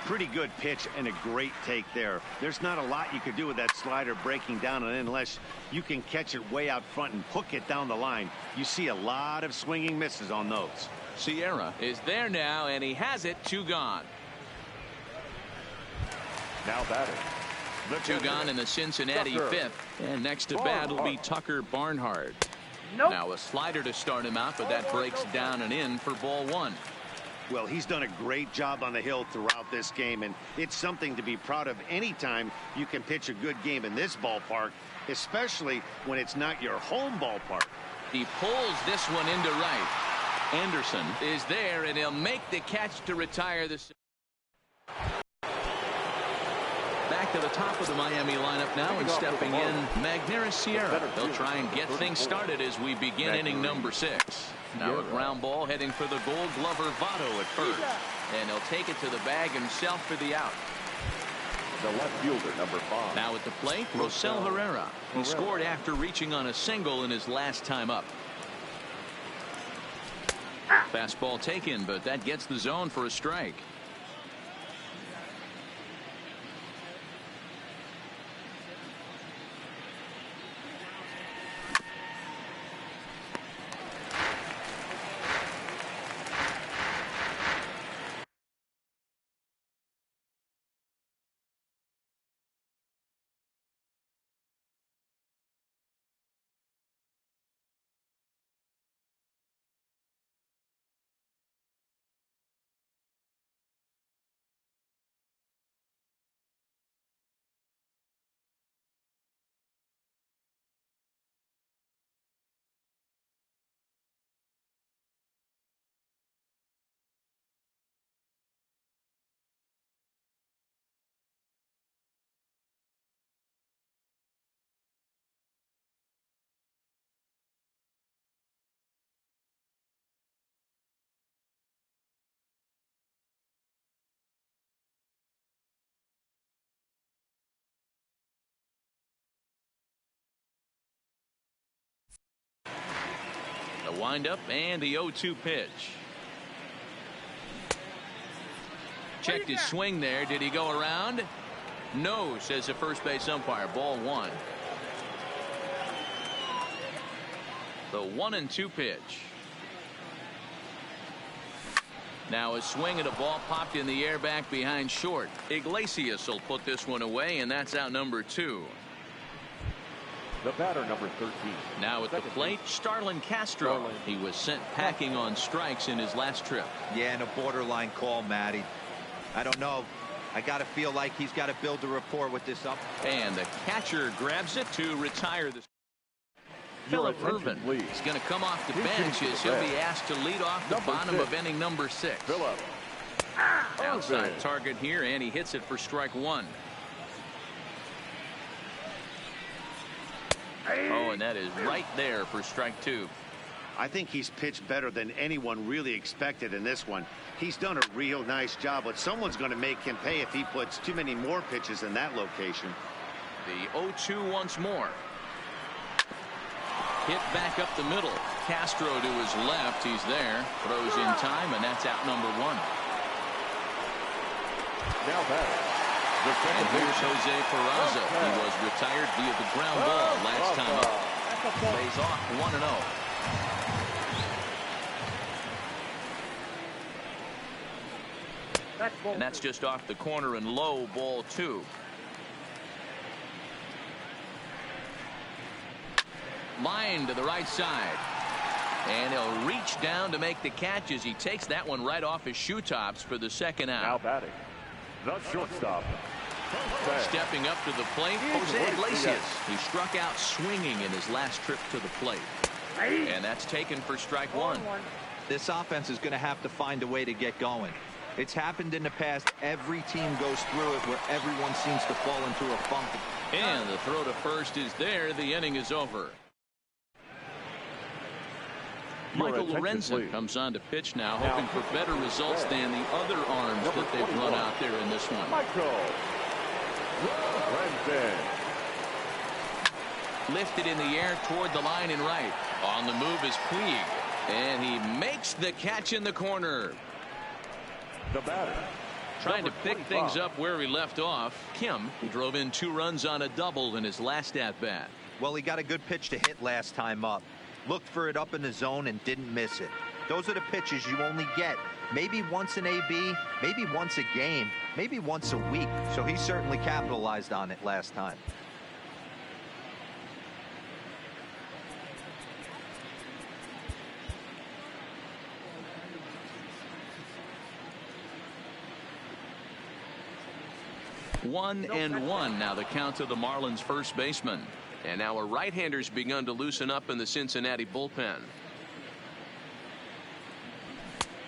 Pretty good pitch and a great take there. There's not a lot you could do with that slider breaking down, and unless you can catch it way out front and hook it down the line, you see a lot of swinging misses on those. Sierra is there now, and he has it. 2 gone. Now batting. 2 gone in the Cincinnati fifth, and next to bat will be Tucker Barnhart. Now a slider to start him out, but that breaks down and in for ball 1. Well, he's done a great job on the hill throughout this game, and it's something to be proud of anytime you can pitch a good game in this ballpark, especially when it's not your home ballpark. He pulls this one into right. Anderson is there, and he'll make the catch to retire this. Back to the top of the Miami lineup now, and stepping in, Magneuris Sierra. They'll try and get things started as we begin inning number 6. Now a ground ball heading for the Gold Glover Votto at first, and he'll take it to the bag himself for the out. The left fielder, number 5. Now at the plate, Rosell Herrera. He scored after reaching on a single in his last time up. Fastball taken, but that gets the zone for a strike. The windup and the 0-2 pitch. Checked his swing there. Did he go around? No, says the first base umpire. Ball 1. The 1-2 pitch. Now a swing and a ball popped in the air back behind short. Iglesias will put this one away, and that's out number 2. The batter, number 13. Now at the plate, Starlin Castro. He was sent packing on strikes in his last trip. Yeah, and a borderline call, Matty. I don't know. I got to feel like he's got to build a rapport with this up. And the catcher grabs it to retire the. Philip Irvin is going to come off the bench as he'll be asked to lead off the bottom of inning number 6. Outside target here, and he hits it for strike 1. Oh, and that is right there for strike 2. I think he's pitched better than anyone really expected in this one. He's done a real nice job, but someone's going to make him pay if he puts too many more pitches in that location. The 0-2 once more. Hit back up the middle. Castro to his left. He's there. Throws in time, and that's out number 1. Now batting. And here's Jose Peraza. He was retired via the ground ball last time up. Plays off 1-0. And that's just off the corner and low, ball 2. Line to the right side. And he'll reach down to make the catch as he takes that one right off his shoe tops for the second out. Now batting. The shortstop. Stepping up to the plate, Jose Iglesias, who struck out swinging in his last trip to the plate. And that's taken for strike 1. This offense is going to have to find a way to get going. It's happened in the past. Every team goes through it where everyone seems to fall into a funk. And the throw to first is there. The inning is over. Michael Lorenzen comes on to pitch now, hoping for better results than the other arms that they've run out there in this one. Michael Lorenzen. Lifted in the air toward the line and right. On the move is Puig. And he makes the catch in the corner. The batter. Trying to pick things up where he left off. Kim drove in 2 runs on a double in his last at-bat. Well, he got a good pitch to hit last time up. Looked for it up in the zone and didn't miss it. Those are the pitches you only get maybe once in AB, maybe once a game, maybe once a week. So he certainly capitalized on it last time. One and one now the count to the Marlins first baseman. And now a right-hander's begun to loosen up in the Cincinnati bullpen.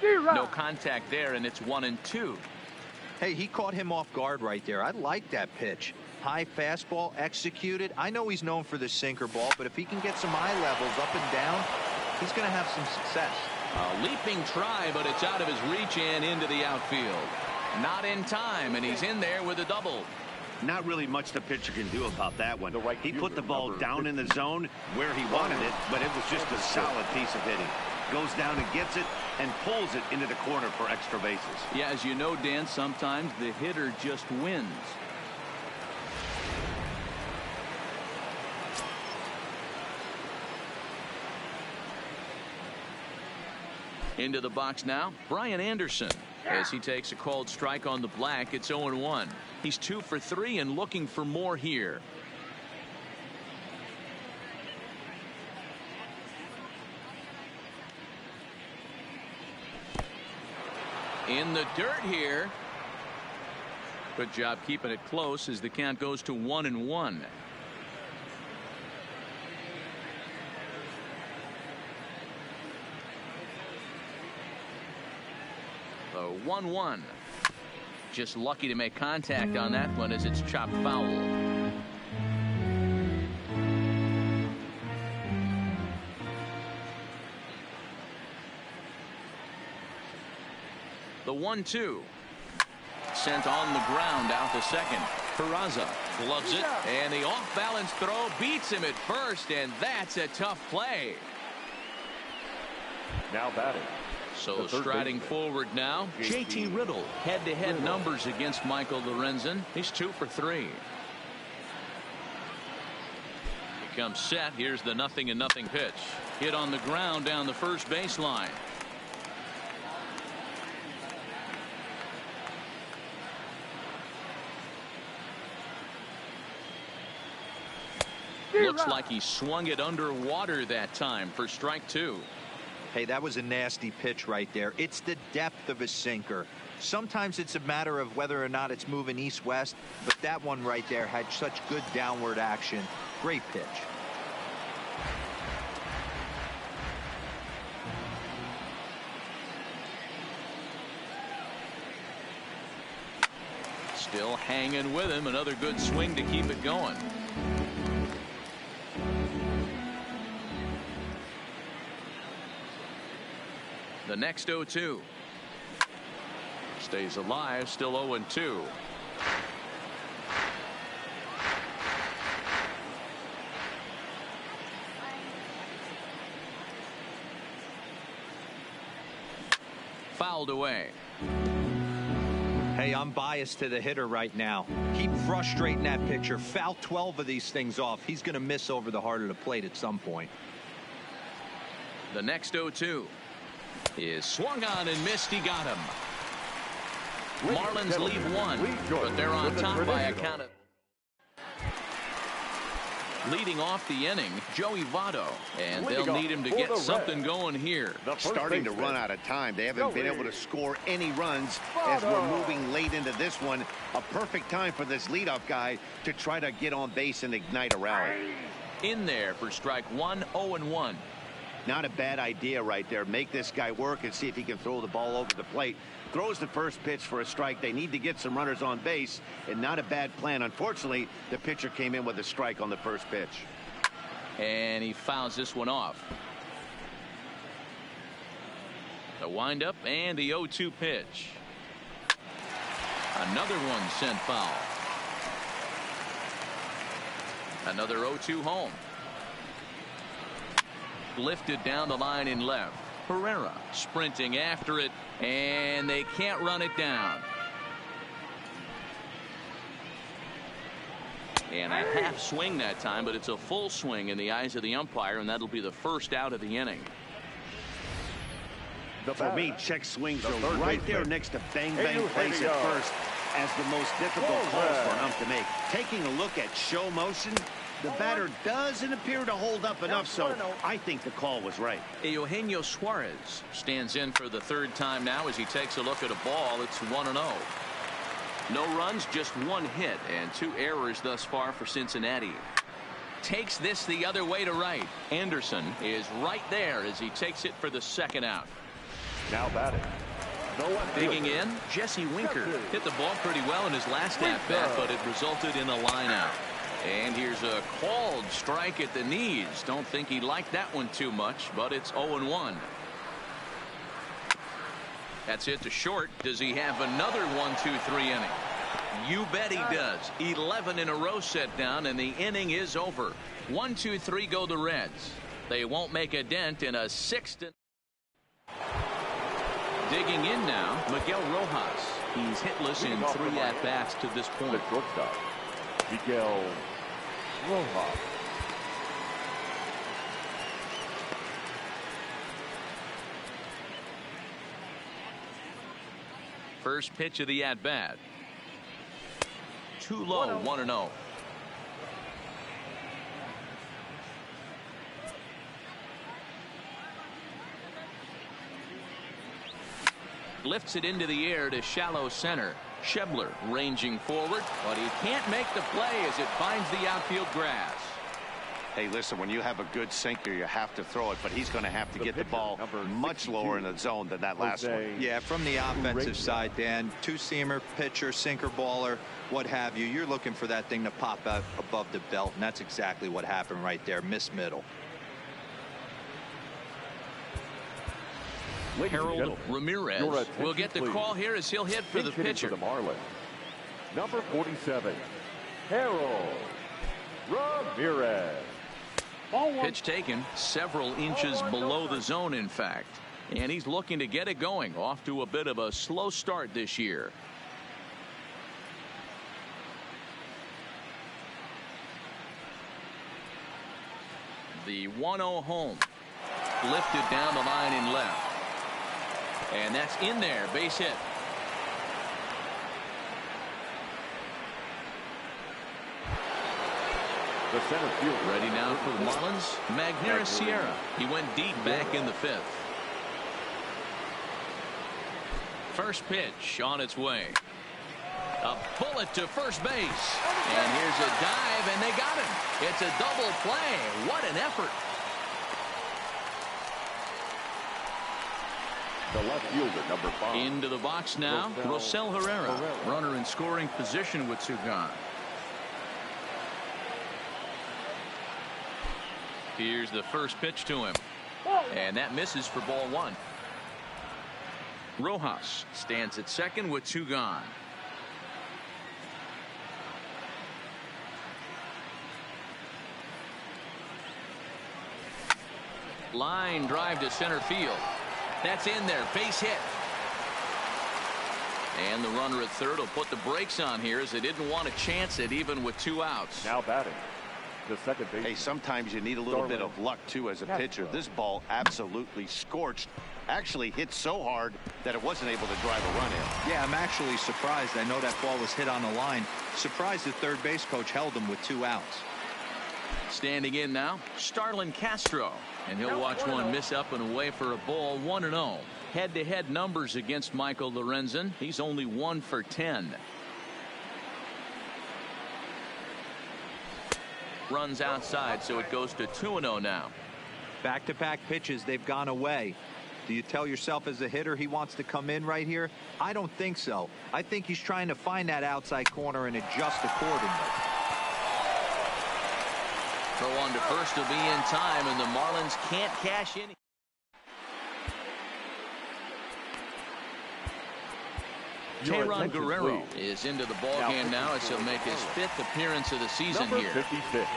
No contact there, and it's 1-2. Hey, he caught him off guard right there. I like that pitch. High fastball executed. I know he's known for the sinker ball, but if he can get some eye levels up and down, he's going to have some success. A leaping try, but it's out of his reach and into the outfield. Not in time, and he's in there with a double. Not really much the pitcher can do about that one. He put the ball down in the zone where he wanted it, but it was just a solid piece of hitting. Goes down and gets it and pulls it into the corner for extra bases. Yeah, as you know, Dan, sometimes the hitter just wins. Into the box now, Brian Anderson. As he takes a called strike on the black, it's 0-1. He's 2 for 3 and looking for more here. In the dirt here. Good job keeping it close as the count goes to 1-1. So 1-1. Just lucky to make contact on that one as it's chopped foul. The 1-2. Sent on the ground out to second. Peraza gloves it, and the off-balance throw beats him at first, and that's a tough play. Now batting. So striding forward now, JT Riddle. Head-to-head numbers against Michael Lorenzen. He's 2 for 3. He comes set. Here's the 0-0 pitch. Hit on the ground down the first baseline. Looks like he swung it underwater that time for strike 2. Hey, that was a nasty pitch right there. It's the depth of a sinker. Sometimes it's a matter of whether or not it's moving east-west, but that one right there had such good downward action. Great pitch. Still hanging with him. Another good swing to keep it going. The next 0-2. Stays alive, still 0-2. fouled away. Hey, I'm biased to the hitter right now. Keep frustrating that pitcher. Foul 12 of these things off. He's going to miss over the heart of the plate at some point. The next 0-2 is swung on and missed. He got him. Marlins leave one, but they're on top by a count of. Leading off the inning, Joey Votto, and they'll need him to get something going here. Starting to run out of time. They haven't been able to score any runs as we're moving late into this one. A perfect time for this leadoff guy to try to get on base and ignite a rally. In there for strike one, 0-1. Not a bad idea right there. Make this guy work and see if he can throw the ball over the plate. Throws the first pitch for a strike. They need to get some runners on base, and not a bad plan. Unfortunately, the pitcher came in with a strike on the first pitch. And he fouls this one off. The windup and the 0-2 pitch. Another one sent foul. Another 0-2 home. Lifted down the line in left. Herrera sprinting after it, and they can't run it down. And a half swing that time, but it's a full swing in the eyes of the umpire, and that'll be the first out of the inning. For me, check swings are right there next to bang-bang plays at first as the most difficult calls for an ump to make. Taking a look at show motion, the batter doesn't appear to hold up enough, so I think the call was right. Eugenio Suarez stands in for the third time now as he takes a look at a ball. It's 1-0. No runs, just one hit, and 2 errors thus far for Cincinnati. Takes this the other way to right. Anderson is right there as he takes it for the second out. Now batting. Digging in, Jesse Winker hit the ball pretty well in his last at-bat, but it resulted in a line-out. And here's a called strike at the knees. Don't think he liked that one too much, but it's 0-1. That's it to short. Does he have another 1-2-3 inning? You bet he does. 11 in a row set down, and the inning is over. 1-2-3 go the Reds. They won't make a dent in a 6th. Digging in now, Miguel Rojas. He's hitless in 3 at-bats to this point. Shortstop, Miguel Rojas. First pitch of the at-bat. Too low, 1-0. Lifts it into the air to shallow center. Schebler ranging forward, but he can't make the play as it finds the outfield grass. Hey, listen, when you have a good sinker, you have to throw it, but he's going to have to get the ball much lower in the zone than that last one. Yeah, from the offensive side, Dan, two-seamer, pitcher, sinker baller, what have you. You're looking for that thing to pop out above the belt, and that's exactly what happened right there. Miss middle. Harold Ramirez will get the call here as he'll hit for the pitcher. For the Marlins, number 47, Harold Ramirez. Pitch taken several inches below the zone, in fact. And he's looking to get it going. Off to a bit of a slow start this year. The 1-0 home. Lifted down the line in left. And that's in there. Base hit. The center field. Ready now for the Marlins. Magneuris Sierra. He went deep back in the 5th. First pitch on its way. A bullet to first base. And here's a dive, and they got him. It's a double play. What an effort. The left fielder, number 5. Into the box now, Rosell Herrera. Runner in scoring position with 2 gone. Here's the first pitch to him. And that misses for ball 1. Rojas stands at second with 2 gone. Line drive to center field. That's in there. Base hit. And the runner at third will put the brakes on here as they didn't want to chance it even with 2 outs. Now batting, the second base. Hey, sometimes you need a little bit of luck too as a pitcher. This ball absolutely scorched. Actually hit so hard that it wasn't able to drive a run in. Yeah, I'm actually surprised. I know that ball was hit on the line. Surprised the third base coach held him with 2 outs. Standing in now, Starlin Castro. And he'll watch one miss up and away for a ball. 1-0. Head-to-head numbers against Michael Lorenzen. He's only 1 for 10. Runs outside, so it goes to 2-0 now. Back-to-back pitches, they've gone away. Do you tell yourself as a hitter he wants to come in right here? I don't think so. I think he's trying to find that outside corner and adjust accordingly. Throw on to first will be in time, and the Marlins can't cash in. Tayron Guerrero is into the ballgame now as he'll make his 5th appearance of the season Number here. 56,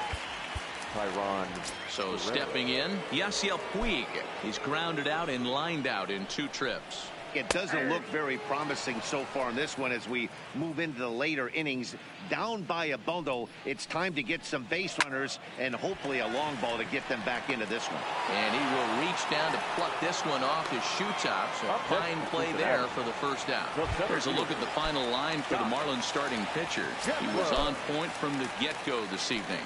Tayron. So stepping in, Yasiel Puig. He's grounded out and lined out in 2 trips. It doesn't look very promising so far in this one as we move into the later innings. Down by a bundle, it's time to get some base runners and hopefully a long ball to get them back into this one. And he will reach down to pluck this one off his shoe top. So a fine play there for the first out. Here's a look at the final line for the Marlins starting pitcher. He was on point from the get-go this evening.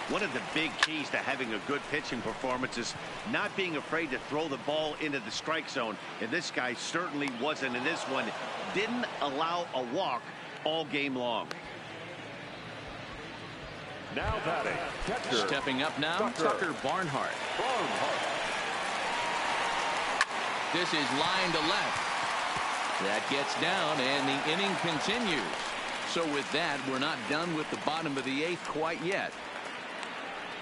One of the big keys to having a good pitching performance is not being afraid to throw the ball into the strike zone. And this guy certainly wasn't in this one. Didn't allow a walk all game long. Now batting, catcher. Stepping up now, Tucker Barnhart. This is line to left. That gets down, and the inning continues. So with that, we're not done with the bottom of the 8th quite yet.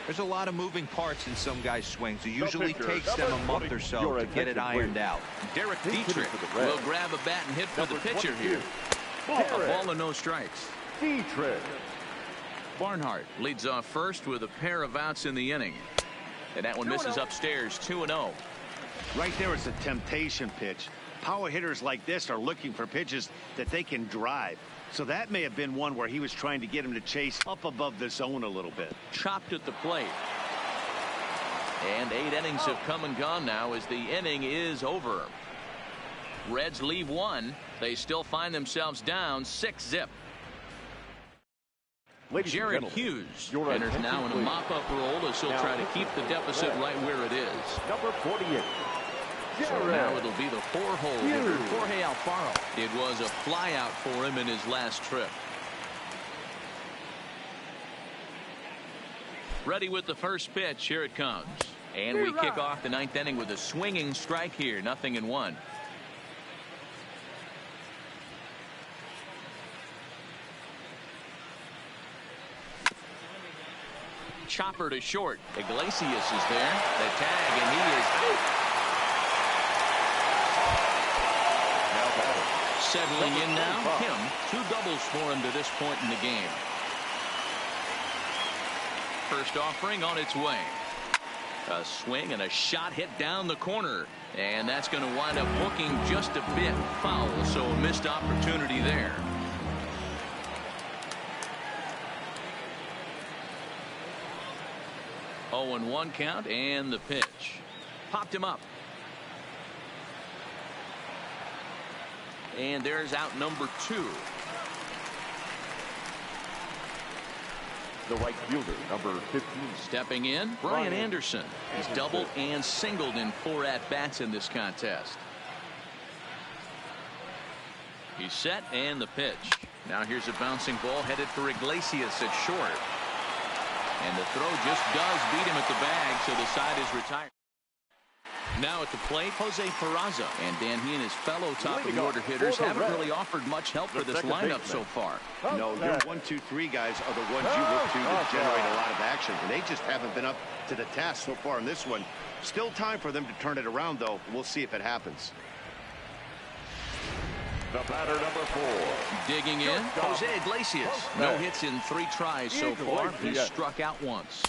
There's a lot of moving parts in some guys' swings. It usually takes them a month or so to get it ironed out. Derek Dietrich will grab a bat and hit for the pitcher here. A ball and no strikes. Dietrich. Barnhart leads off first with a pair of outs in the inning. And that one misses upstairs, 2-0. Right there is a temptation pitch. Power hitters like this are looking for pitches that they can drive. So that may have been one where he was trying to get him to chase up above the zone a little bit. Chopped at the plate. And 8 innings have come and gone now as the inning is over. Reds leave 1. They still find themselves down 6-0. Jared Hughes enters now in a mop-up role as he'll try to keep the deficit right where it is. Number 48. So now it'll be the 4-hole hitter, Jorge Alfaro. It was a flyout for him in his last trip. Ready with the first pitch. Here it comes. And we kick off the 9th inning with a swinging strike here. 0-1. Chopper to short. Iglesias is there. The tag, and he is out. Settling in now, Kim. 2 doubles for him to this point in the game. First offering on its way. A swing and a shot hit down the corner. And that's going to wind up looking just a bit foul, so a missed opportunity there. Oh, and 1 count, and the pitch. Popped him up. And there's out number 2. The right fielder, number 15. Stepping in, Brian Anderson. He's doubled and singled in 4 at-bats in this contest. He's set, and the pitch. Now here's a bouncing ball headed for Iglesias at short. And the throw just does beat him at the bag, so the side is retired. Now at the plate, Jose Peraza. And Dan, he and his fellow top-of-the-order hitters haven't really offered much help for this lineup so far. No, your 1, 2, 3 guys are the ones you look to generate a lot of action. And they just haven't been up to the task so far in this one. Still time for them to turn it around, though. We'll see if it happens. The batter, number 4. Digging in, Jose Iglesias. No hits in 3 tries so far. He's struck out once.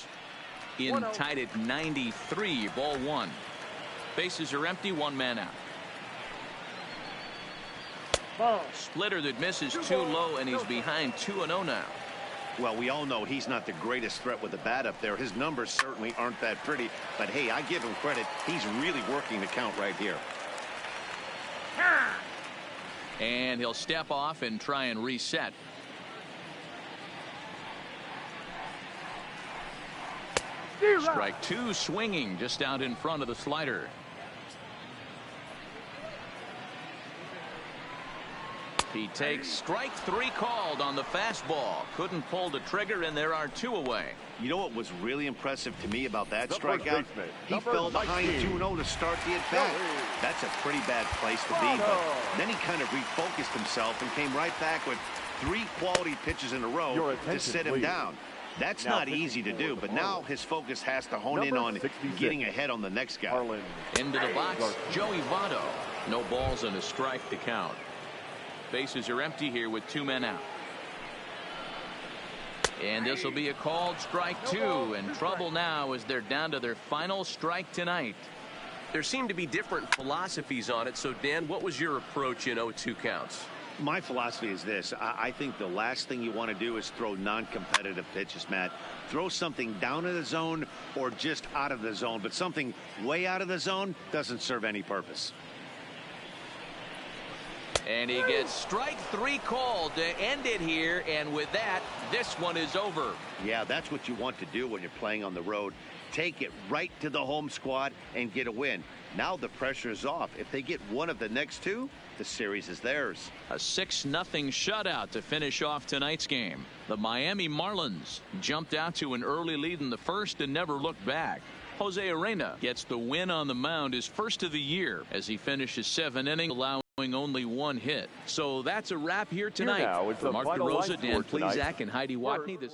In tied at 93, ball 1. Bases are empty, 1 man out. Ball. Splitter that misses too low, and he's behind 2-0 now. Well, we all know he's not the greatest threat with the bat up there. His numbers certainly aren't that pretty, but hey, I give him credit. He's really working the count right here. And he'll step off and try and reset. Strike two, swinging just out in front of the slider. He takes strike three called on the fastball. Couldn't pull the trigger, and there are two away. You know what was really impressive to me about that strikeout? He fell behind 2-0 to start the at-bat. That's a pretty bad place to be, but then he kind of refocused himself and came right back with 3 quality pitches in a row to sit him down. That's not easy to do, but now his focus has to hone in on getting ahead on the next guy. Into the box, Joey Votto. No balls and a strike to count. Bases are empty here with 2 men out. And this will be a called strike two, and trouble now as they're down to their final strike tonight. There seem to be different philosophies on it. So, Dan, what was your approach in 0-2 counts? My philosophy is this. I think the last thing you want to do is throw non-competitive pitches, Matt. Throw something down in the zone or just out of the zone, but something way out of the zone doesn't serve any purpose. And he gets strike three called to end it here, and with that, this one is over. Yeah, that's what you want to do when you're playing on the road. Take it right to the home squad and get a win. Now the pressure is off. If they get one of the next 2, the series is theirs. A 6-0 shutout to finish off tonight's game. The Miami Marlins jumped out to an early lead in the first and never looked back. Jose Arena gets the win on the mound, his first of the year, as he finishes 7 innings, allowing only 1 hit. So that's a wrap here tonight. For Mark DeRosa, Dan Plezak, and Heidi Watney.